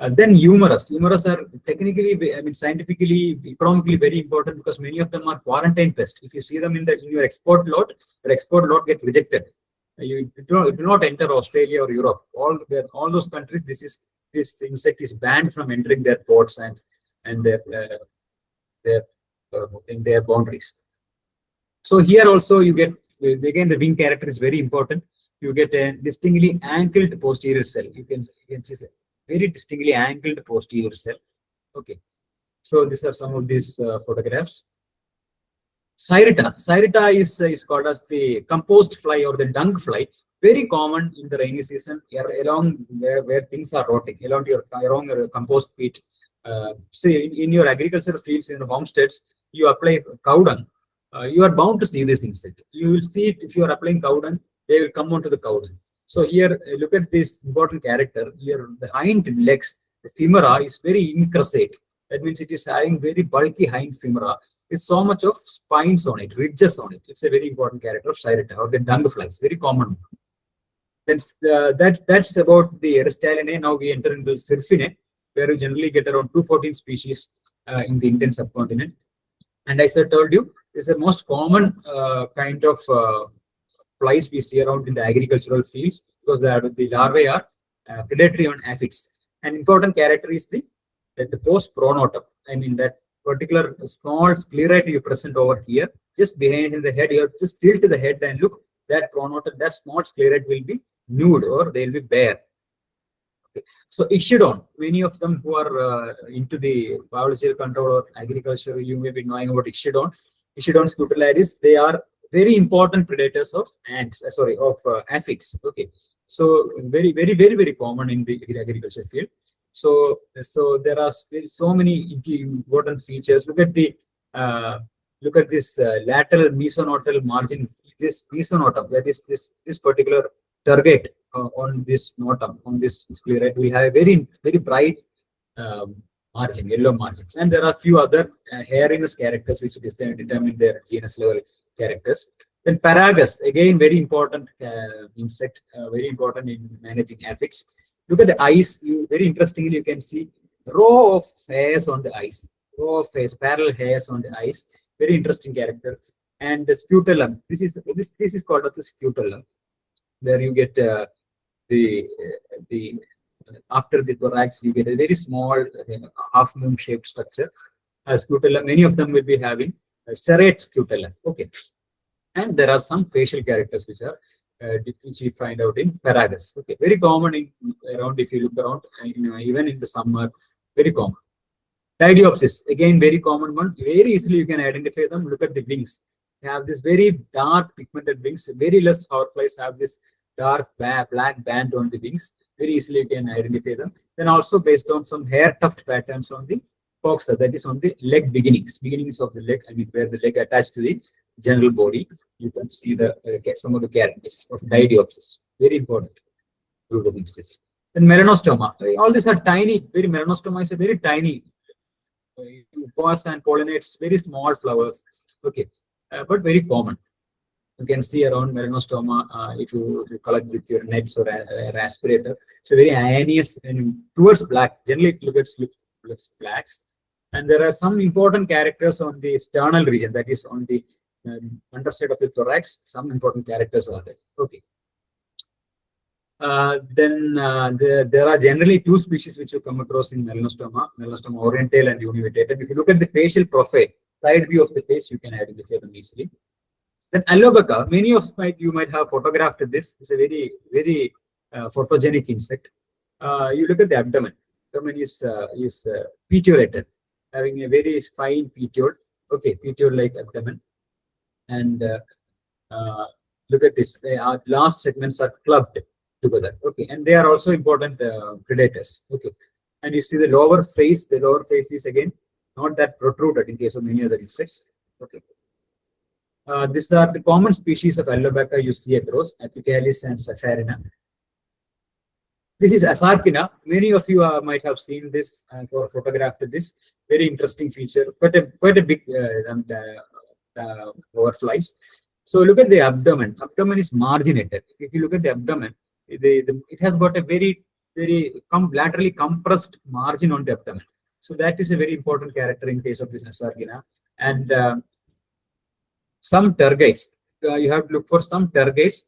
Then humerus. Humerus are technically, I mean, scientifically, economically very important because many of them are quarantine pests. If you see them in your export lot get rejected. You do not enter Australia or Europe. All those countries, this insect is banned from entering their ports and their in their boundaries. So here also you get, again, the wing character is very important. You get a distinctly angled posterior cell. You can see very distinctly angled posterior cell. Okay, so these are some of these photographs. Cyrita is called as the compost fly or the dung fly. Very common in the rainy season, along where things are rotting, along your compost pit. Say in your agricultural fields, in the homesteads, you apply cow dung. You are bound to see this insect. You will see it if you are applying cow dung. They will come onto the cow dung. So here, look at this important character. Here, the hind legs, the femora is very incrussate. That means it is having very bulky hind femora with so much of spines on it, ridges on it. It's a very important character of Cyrita or the dung flies, very common. That's about the Aristallinae. Now we enter into Syrphinae, where we generally get around 214 species in the Indian subcontinent. And as I told you, it's the most common kind of flies we see around in the agricultural fields because the larvae are predatory on aphids. An important character is the post pronotum. I mean, that particular small sclerite you present over here, just behind the head, you have just tilt the head and look, that pronotum, that small sclerite will be nude or they'll be bare. Okay. So Ichthydon, many of them who are into the biological control or agriculture, you may be knowing about Ichthydon. Ichthydon scutularis, they are very important predators of aphids. Okay, So very common in the agriculture field. So there are so many important features. Uh, Look at this lateral mesonotal margin. This mesonotum, that is this particular target on this notum, on this scleroid, we have a very bright um, margin, yellow margins, and there are few other hairiness characters which determine their genus level characters. Then paragus, again very important insect, very important in managing aphids. Look at the eyes. Very interestingly, you can see row of hairs on the eyes, row of hairs, parallel hairs on the eyes. Very interesting character. And the scutellum. This is called as the scutellum, where you get the after the thorax, you get a very small half moon shaped structure. Scutellum. Many of them will be having a serrate scutellum. Okay, and there are some facial characters which are which we find out in paragus. Okay, very common in around, if you look around, even in the summer, very common. Didiopsis, again very common one. Very easily you can identify them. Look at the wings. They have this very dark pigmented wings. Very less hourflies have this dark black band on the wings. Very easily you can identify them. Then also based on some hair tuft patterns on the coxa, that is on the leg beginnings of the leg. I mean where the leg attached to the general body. You can see the some of the characters of Didiopsis. Very important group of insects. Then melanostoma. All these are tiny. Very melanostoma is a very tiny. It was and pollinates very small flowers. Okay, but very common. You can see around melanostoma if you collect with your nets or aspirator. It's a very ioneous and towards black. Generally, it looks blacks. And there are some important characters on the sternal region, that is on the underside of the thorax. Some important characters are there. Okay. There are generally two species which you come across in melanostoma oriental and univittatum. If you look at the facial profile, side view of the face, you can identify them easily. Then Alobaca, many of you might have photographed this. It's a very photogenic insect. You look at the abdomen. Abdomen is petiolated, having a very fine petiole. Okay, petiole-like abdomen. And look at this. Last segments are clubbed together. Okay, and they are also important predators. Okay, and you see the lower face. The lower face is again not that protruded in case of many other insects. Okay. These are the common species of Alobaca you see across Apicalis and Sapphirina. This is Asarkina. Many of you might have seen this or photographed this. Very interesting feature. Quite a big overflies. So look at the abdomen. Abdomen is marginated. If you look at the abdomen, it has got a very laterally compressed margin on the abdomen. So that is a very important character in case of this Asarkina. And some tergates. You have to look for some tergates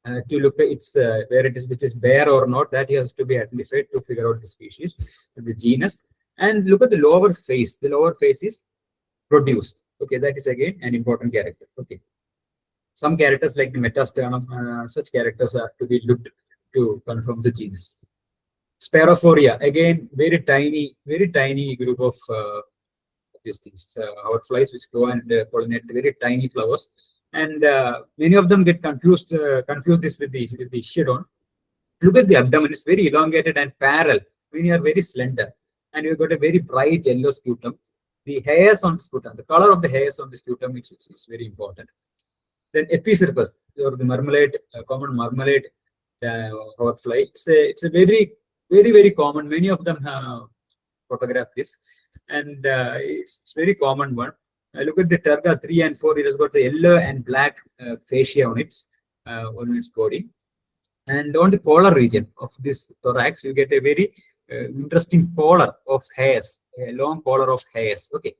to look at its where it is, which is bare or not. That has to be identified to figure out the species, the genus. And look at the lower face. The lower face is produced. Okay, that is again an important character. Okay, some characters like the metasternum, such characters are to be looked to confirm the genus. Spirophoria, again very tiny group of these things, hourflies which go and pollinate very tiny flowers, and many of them get confused this with the Chiron. Look at the abdomen; it's very elongated and parallel. Many are very slender, and you've got a very bright yellow scutum. The hairs on scutum, the color of the hairs on the scutum, it's very important. Then Epicirpus, or the marmalade, common marmalade hourfly. It's a very common. Many of them have photographed this, and it's very common one. Look at the Terga 3 and 4. It has got the yellow and black fascia on its body, and on the collar region of this thorax, you get a very interesting collar of hairs, a long collar of hairs. Okay,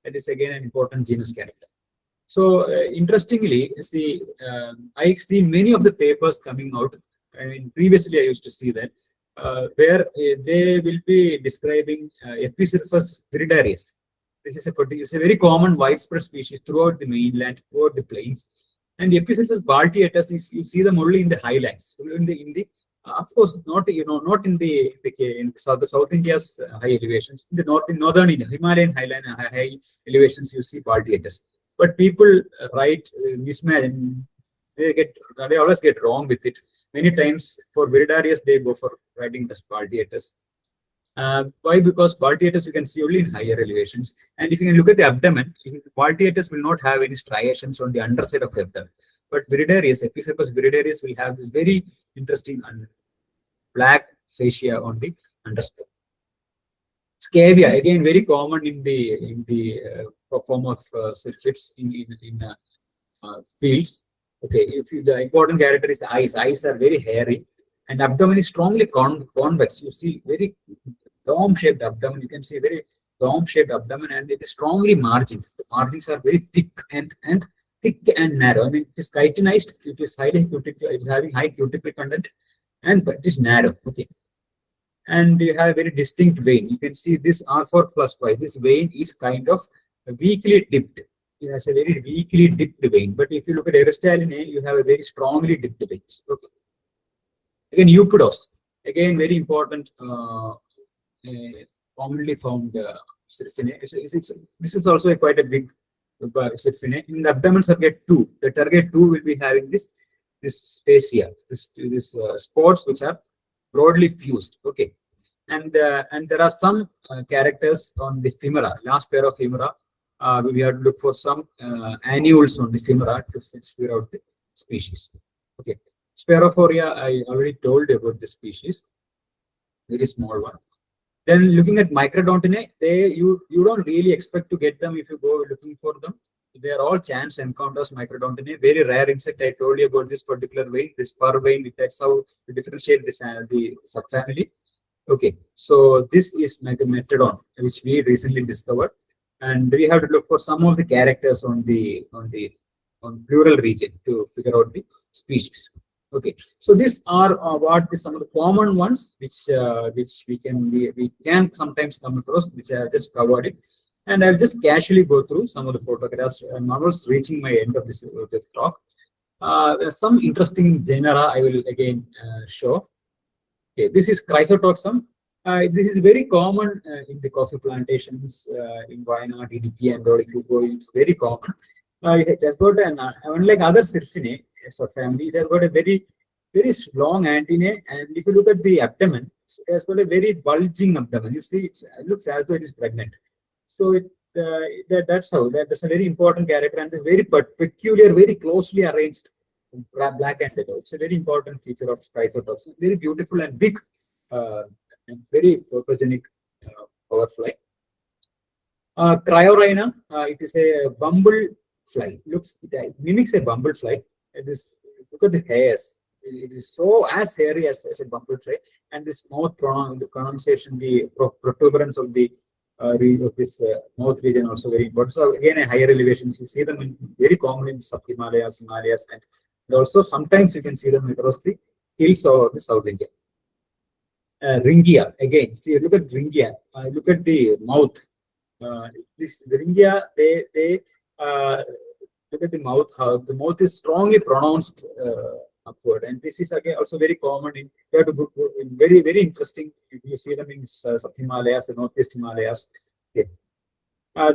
that is again an important genus character. So interestingly, see, I see many of the papers coming out. I mean, previously I used to see that where they will be describing Epicirpus viridarius. This is a very common widespread species throughout the mainland, throughout the plains. And Epicirpus balteatus is, you see them only in the highlands, of course not not in the South India's high elevations. In the northern India, Himalayan highland high elevations, you see balteatus. But people write they always get wrong with it. Many times for Viridarius, they go for writing as Balteatus. Why? Because Balteatus you can see only in higher elevations. And if you can look at the abdomen, Balteatus will not have any striations on the underside of the abdomen. But Viridarius, Epicephalus viridarius will have this very interesting black fascia on the underside. Scavia, again, very common in the form of sylphids in fields. Okay, if you, the important character is the eyes. Eyes are very hairy, and abdomen is strongly convex. You see very dome-shaped abdomen. You can see very dome-shaped abdomen, and it is strongly margined. The margins are very thick and narrow. I mean, it is chitinized. It is highly cuticle. It is having high cuticle content, and but it is narrow. Okay, and you have a very distinct vein. You can see this R4 plus Y. This vein is kind of weakly dipped. It has a very weakly dipped vein. But if you look at Aristoteline, you have a very strongly dipped vein. Okay. Again, Eupidos. Again, very important, commonly found syrphine. This is also quite a big syrphine. In the abdomen target 2, the target 2 will be having this fascia, this spots which are broadly fused. Okay, and there are some characters on the femora, last pair of femora. We have to look for some annuals on the femora to figure out the species. Okay, Spirophoria, I already told you about the species, very small one. Then looking at Microdontinae, you don't really expect to get them if you go looking for them. They are all chance encounters. Microdontinae, very rare insect. I told you about this particular vein, this spur vein. That's how to differentiate the subfamily. Okay, so this is Megalodon, which we recently discovered, and we have to look for some of the characters on pleural region to figure out the species. Okay, so these are some of the common ones which we can sometimes come across, which I have just covered it. And I'll just casually go through some of the photographs. I'm almost reaching my end of this talk. Some interesting genera I will again show. Okay, this is Chrysotoxum. This is very common in the coffee plantations in Wayanad, Idiki, and all. If you go, it's very common. It has got unlike other Syrphinae family, it has got a very long antennae, and if you look at the abdomen, it has got a very bulging abdomen. You see, it looks as though it is pregnant. So that's a very important character, and it's very peculiar, very closely arranged black and yellow. It's a very important feature of Chrysotoxum. Very beautiful and big, and very photogenic powerfly. Cryorhina, it is a bumble fly. It mimics a bumble fly. Look at the hairs. It is so as hairy as a bumble fly, and this mouth the pronunciation, the protuberance of this mouth region also very important. So again, at higher elevations, you see them very common in sub-Himalayas, Himalayas, and also sometimes you can see them across the hills of the South India. Ringia, again, see, look at Ringia. Look at the mouth. The Ringia, they look at the mouth. How the mouth is strongly pronounced upward, and this is again also very common in very interesting. You see them in South Himalayas, the Northeast Himalayas. Okay.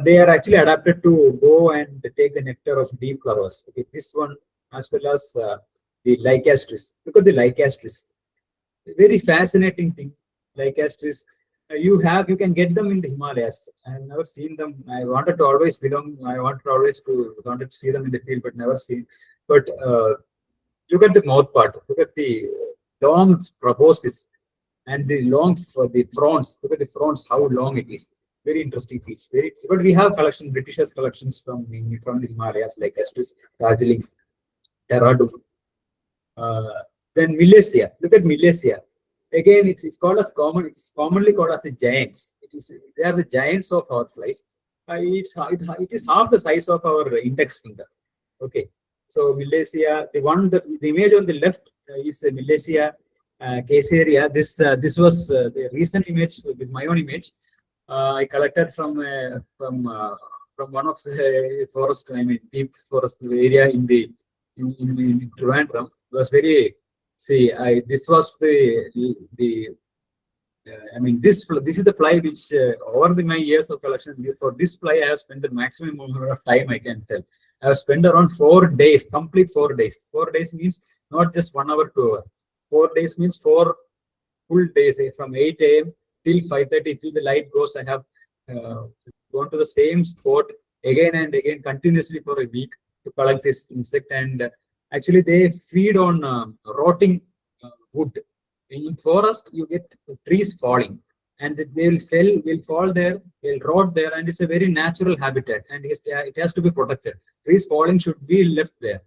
They are actually adapted to go and take the nectar of deep flowers. Okay. This one, as well as the Lycastris. Look at the Lycastris. Very fascinating thing. Lycastris. You can get them in the Himalayas. I have never seen them. I wanted to see them in the field, but never seen. But look at the mouth part. Look at the long proboscis and the fronds. Look at the fronds, how long it is. Very interesting features. But we have Britishers collections from the Himalayas, like Lycastris, Darjeeling, Dehradun. Then Milesia. Look at Milesia. Again, it's called as common. It's commonly called as the giants. They are the giants of our flies. It is half the size of our index finger. Okay, so Milesia. The image on the left is Milesia casearia. This was the recent image with my own image. I collected from one of the forest, deep forest area in Trivandrum. It was very. See, this was this is the fly which over my years of collection, for this fly I have spent the maximum amount of time, I can tell. I have spent around 4 days, complete 4 days. 4 days means not just 1 hour, 2 hour. 4 days means 4 full days, from 8 a.m. till 5:30 till the light goes. I have uh, gone to the same spot again and again continuously for a week to collect this insect. And actually, they feed on rotting wood. In forest, you get trees falling, and they will fall there, they'll rot there, and it's a very natural habitat, and it has to be protected. Trees falling should be left there.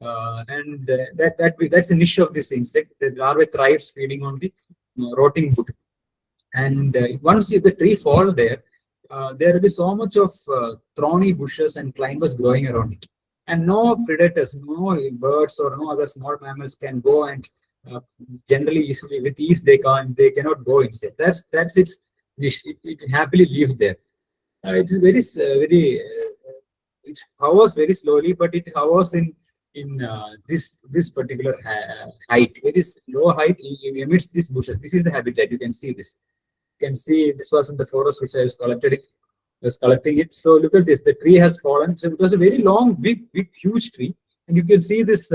And that's the niche of this insect. The larvae thrives feeding on the rotting wood. And once the tree fall there, there will be so much of thorny bushes and climbers growing around it. And no predators, no birds or no other small mammals can go and generally easily with ease they cannot go inside. That's its niche. It happily lives there. It is it hovers very slowly, but it hovers in this particular height. It is low height. It emits these bushes. This is the habitat. You can see this. You can see this was in the forest which I was collected it. I was collecting it. So look at this. The tree has fallen. So it was a very long, big, huge tree, and you can see this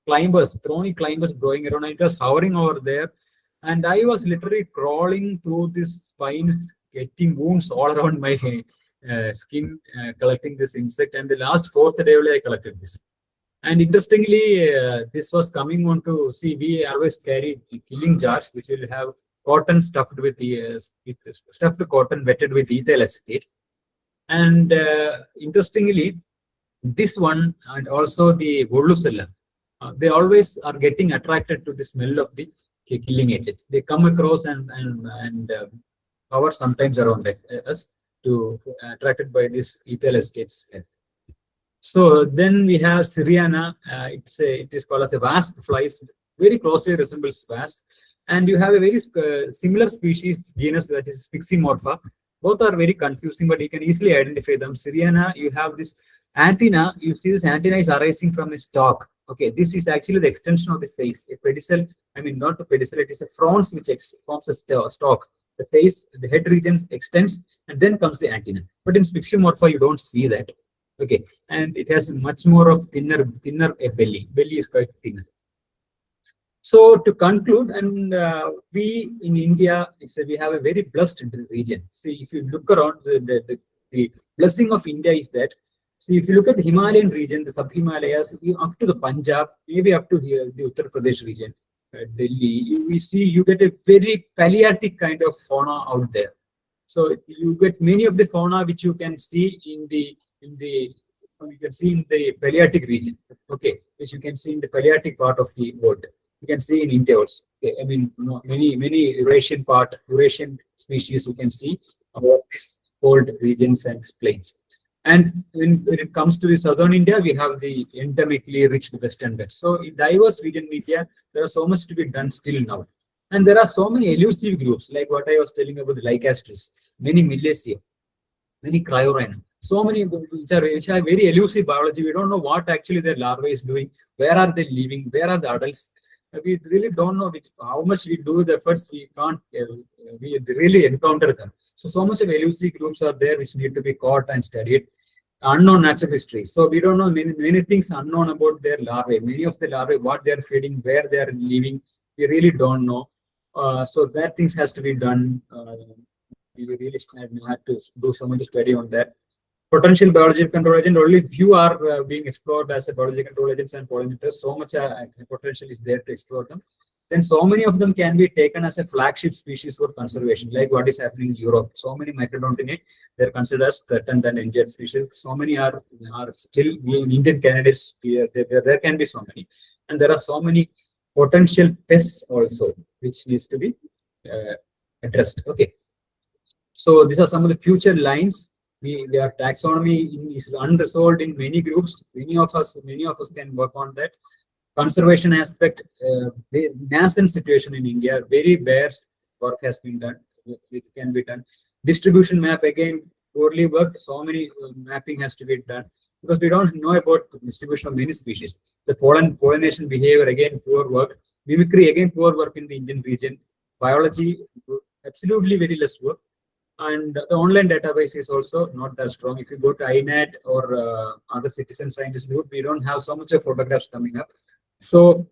climbers, thorny climbers growing around. And it was hovering over there, and I was literally crawling through these spines, getting wounds all around my skin, collecting this insect. And the last fourth day only I collected this. And interestingly, this was coming on to see. We always carry killing jars, which will have cotton stuffed with the stuffed cotton wetted with ethyl acetate. And interestingly, this one and also the Volucella, they always are getting attracted to the smell of the killing agent. They come across and hover sometimes around us to attracted by this ethyl acetate smell. So then we have Syriana. It is called as a wasp flies, very closely resembles wasp. And you have a very similar species genus, that is Spiximorpha. Both are very confusing, but you can easily identify them. Syriana, you have this antenna. You see this antenna is arising from a stalk. Okay, this is actually the extension of the face. A pedicel, I mean not a pedicel, it is a frons which forms a stalk. The face, the head region extends, and then comes the antenna. But in Spiximorpha, you don't see that. Okay, and it has much more of thinner belly. Belly is quite thinner. So to conclude, and we in India, we have a very blessed region. See, if you look around, the blessing of India is that, see, if you look at the Himalayan region, the sub-Himalayas, up to the Punjab, maybe up to here, the Uttar Pradesh region, Delhi, we see you get a very Palearctic kind of fauna out there. So you get many of the fauna which you can see in the Palearctic region, okay, which you can see in the Palearctic part of the world. You can see in India also. Okay. I mean, many Eurasian species you can see about these cold regions and plains. And when it comes to the southern India, we have the endemically rich Western Ghats. So in diverse region in India, there is so much to be done still now. And there are so many elusive groups, like what I was telling about the Lycastris, many Millacea, many Cryorhina. So many which are very elusive biology. We don't know what actually their larvae is doing, where are they living, where are the adults. We really don't know how much we do the efforts. We can't we really encounter them. So much of elusive groups are there which need to be caught and studied. Unknown natural history. So we don't know many things unknown about their larvae. Many of the larvae, what they are feeding, where they are living, we really don't know. So that things has to be done. We really have to do so much study on that. Potential biological control agent, only few are being explored as a biological control agents and pollinators. So much potential is there to explore them. Then so many of them can be taken as a flagship species for conservation, like what is happening in Europe. So many Microdontiinae, they're considered as threatened and endangered species. So many are still in Indian candidates. There can be so many. And there are so many potential pests also, which needs to be addressed. Okay. So these are some of the future lines. Their taxonomy is unresolved in many groups. Many of us can work on that. Conservation aspect, the nascent situation in India, very bare work has been done. It can be done. Distribution map, again, poorly worked. So many mapping has to be done because we don't know about the distribution of many species. The pollination behavior, again, poor work. Mimicry, again, poor work in the Indian region. Biology, absolutely very less work. And the online database is also not that strong. If you go to INET or other citizen scientist group, we don't have so much of photographs coming up. So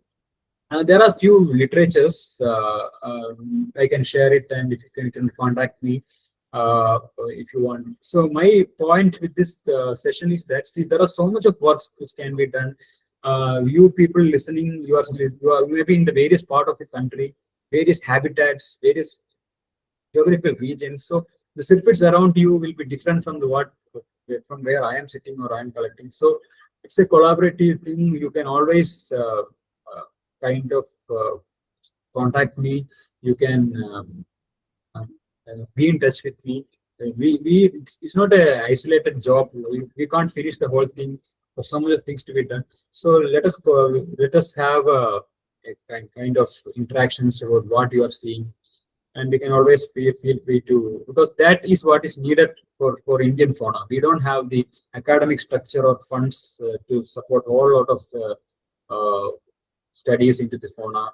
there are few literatures. I can share it, and if you can contact me if you want. So my point with this session is that, see, there are so much of works which can be done. You people listening, you are maybe in the various part of the country, various habitats, various geographical regions. So the snippets around you will be different from the what from where I am sitting or I am collecting. So it's a collaborative thing. You can always kind of contact me. You can be in touch with me. It's not a isolated job. We can't finish the whole thing. For some other things to be done. So let us have a kind of interactions about what you are seeing, and we can always feel free to, because that is what is needed for Indian fauna. We don't have the academic structure or funds to support all lot of studies into the fauna.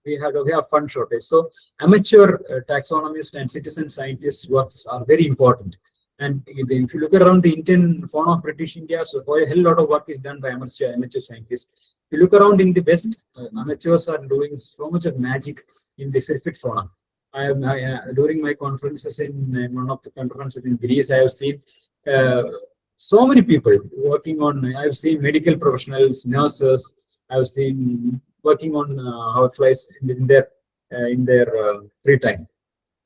We have fund shortage. So amateur taxonomists and citizen scientists works are very important. And if you look around the Indian fauna of British India, so a hell lot of work is done by amateur scientists. If you look around in the West, amateurs are doing so much of magic in the sylphid fauna. During my conferences in one of the conferences in Greece, I have seen uh, so many people working on. I've seen medical professionals, nurses. I've seen working on houseflies in their free time.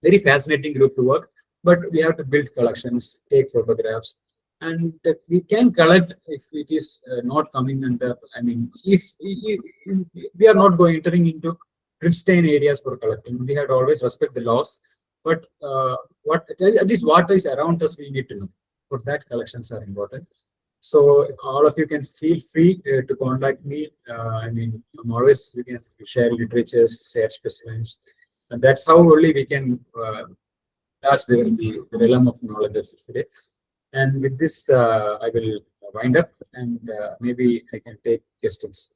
Very fascinating group to work, but we have to build collections, take photographs, and we can collect if it is not coming under. I mean, if we are not going entering into pristine areas for collecting, we have to always respect the laws. But what at least what is around us, we need to know. For that, collections are important. So all of you can feel free to contact me. I mean, I'm always, we can share literatures, share specimens, and that's how only we can. That's the realm of knowledge of today. And with this, I will wind up, and maybe I can take questions.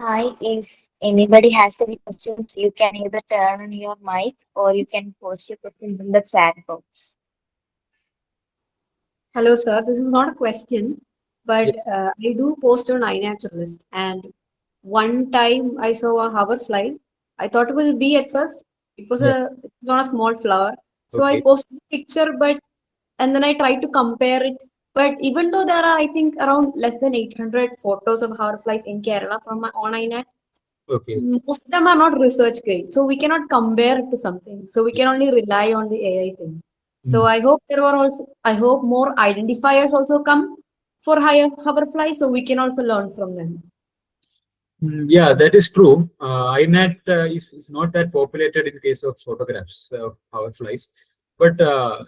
Hi, if anybody has any questions, you can either turn on your mic or you can post your question in the chat box. Hello, sir. This is not a question, but Yeah. I do post on iNaturalist. And one time I saw a hoverfly. I thought it was a bee at first. Yeah. It was on a small flower. So I Okay. posted the picture, but and then I tried to compare it. But even though there are, I think, around less than 800 photos of hoverflies in Kerala from my on iNet, Okay. most of them are not research grade, so we cannot compare it to something. So we can only rely on the AI thing. So Mm. I hope more identifiers also come for higher hoverfly, so we can also learn from them. Yeah, that is true. INET is not that populated in case of photographs of hoverflies, but uh,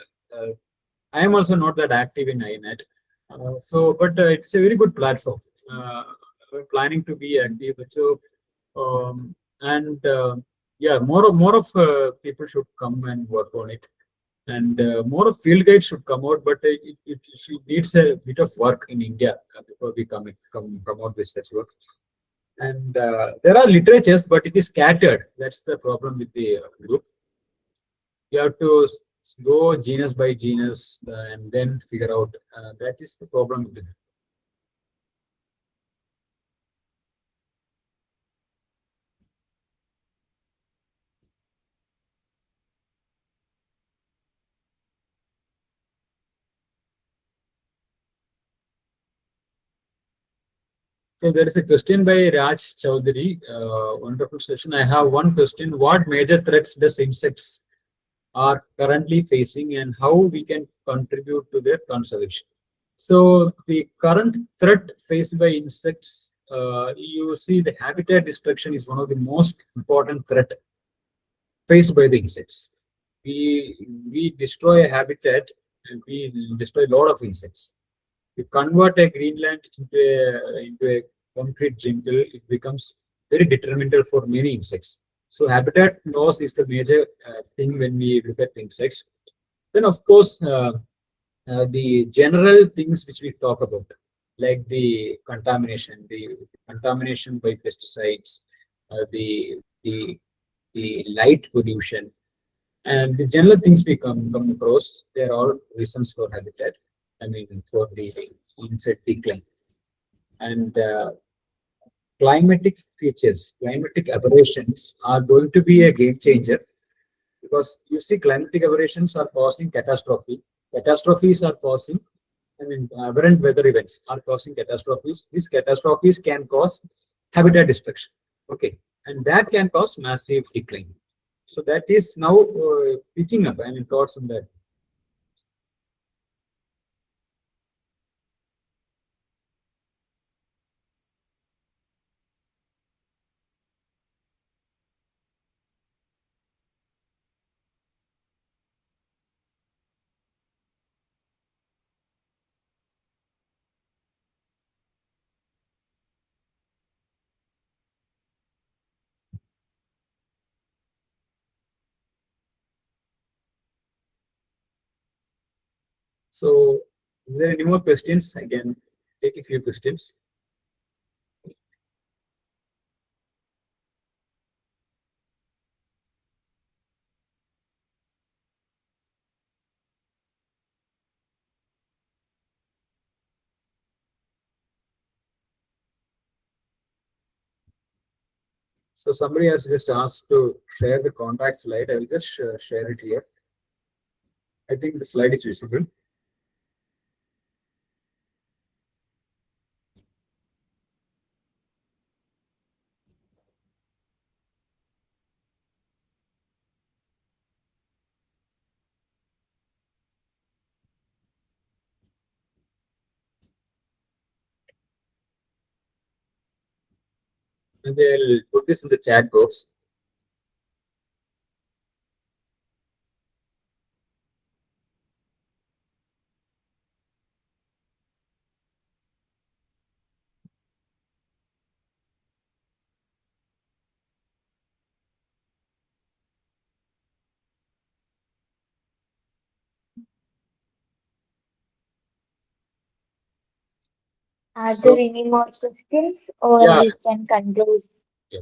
I am also not that active in INET. But it's a very good platform. We're planning to be active. So, and yeah, more of people should come and work on it, and more of field guides should come out. But it needs a bit of work in India before we come out with such work. And there are literatures, but it is scattered. That's the problem with the group. You have to go genus by genus and then figure out. That is the problem with it. So there is a question by Raj Chowdhury. Wonderful session. I have one question. What major threats does insects are currently facing, and how we can contribute to their conservation? So the current threat faced by insects, you see, the habitat destruction is one of the most important threat faced by the insects. We destroy a habitat, and we destroy a lot of insects. You convert a Greenland into a concrete jungle, it becomes very detrimental for many insects. So habitat loss is the major thing when we look at insects. Then, of course, the general things which we talk about, like the contamination by pesticides, the the light pollution, and the general things we come across, they are all reasons for habitat. I mean, for the insect decline. And climatic features, climatic aberrations are going to be a game changer because you see, climatic aberrations are causing catastrophe. Catastrophes are causing, I mean, aberrant weather events are causing catastrophes. These catastrophes can cause habitat destruction. Okay, and that can cause massive decline. So that is now picking up. I mean, thoughts on that. So, is there any more questions? I can take a few questions. So somebody has just asked to share the contact slide. I will just share it here. I think the slide is visible. And they'll put this in the chat box. Are there So any more questions or yeah, we can conclude? yeah.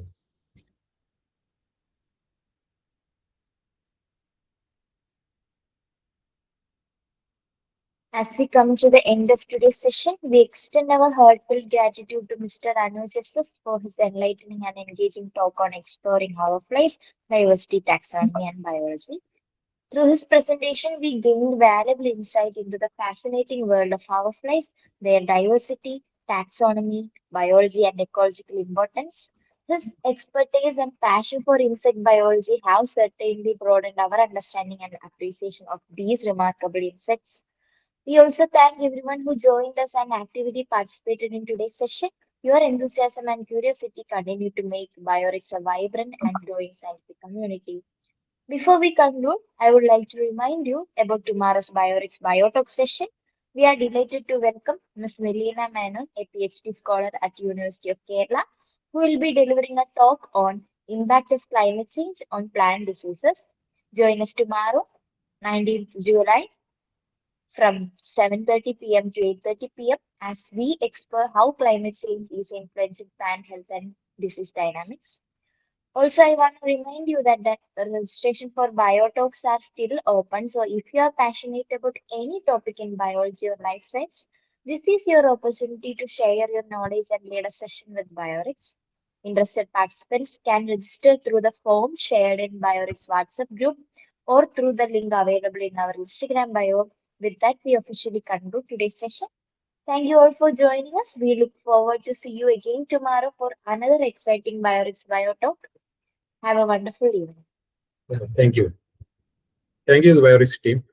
As we come to the end of today's session, we extend our heartfelt gratitude to Mr. Anooj S S for his enlightening and engaging talk on exploring hoverflies, diversity, taxonomy, and biology. Through his presentation, we gained valuable insight into the fascinating world of hoverflies, their diversity, taxonomy, biology, and ecological importance. His expertise and passion for insect biology have certainly broadened our understanding and appreciation of these remarkable insects. We also thank everyone who joined us and actively participated in today's session. Your enthusiasm and curiosity continue to make Biorix a vibrant and growing scientific community. Before we conclude, I would like to remind you about tomorrow's Biorix Biotalk session. We are delighted to welcome Ms. Melina Menon, a PhD scholar at University of Kerala, who will be delivering a talk on impact of climate change on plant diseases. Join us tomorrow, 19th July, from 7:30 p.m. to 8:30 p.m. as we explore how climate change is influencing plant health and disease dynamics. Also, I want to remind you that the registration for biotalks are still open. So, if you are passionate about any topic in biology or life science, this is your opportunity to share your knowledge and lead a session with Biorix. Interested participants can register through the form shared in Biorix WhatsApp group or through the link available in our Instagram bio. With that, we officially conclude today's session. Thank you all for joining us. We look forward to see you again tomorrow for another exciting Biorix Biotalk. Have a wonderful evening. Thank you. Thank you, the Biorix team.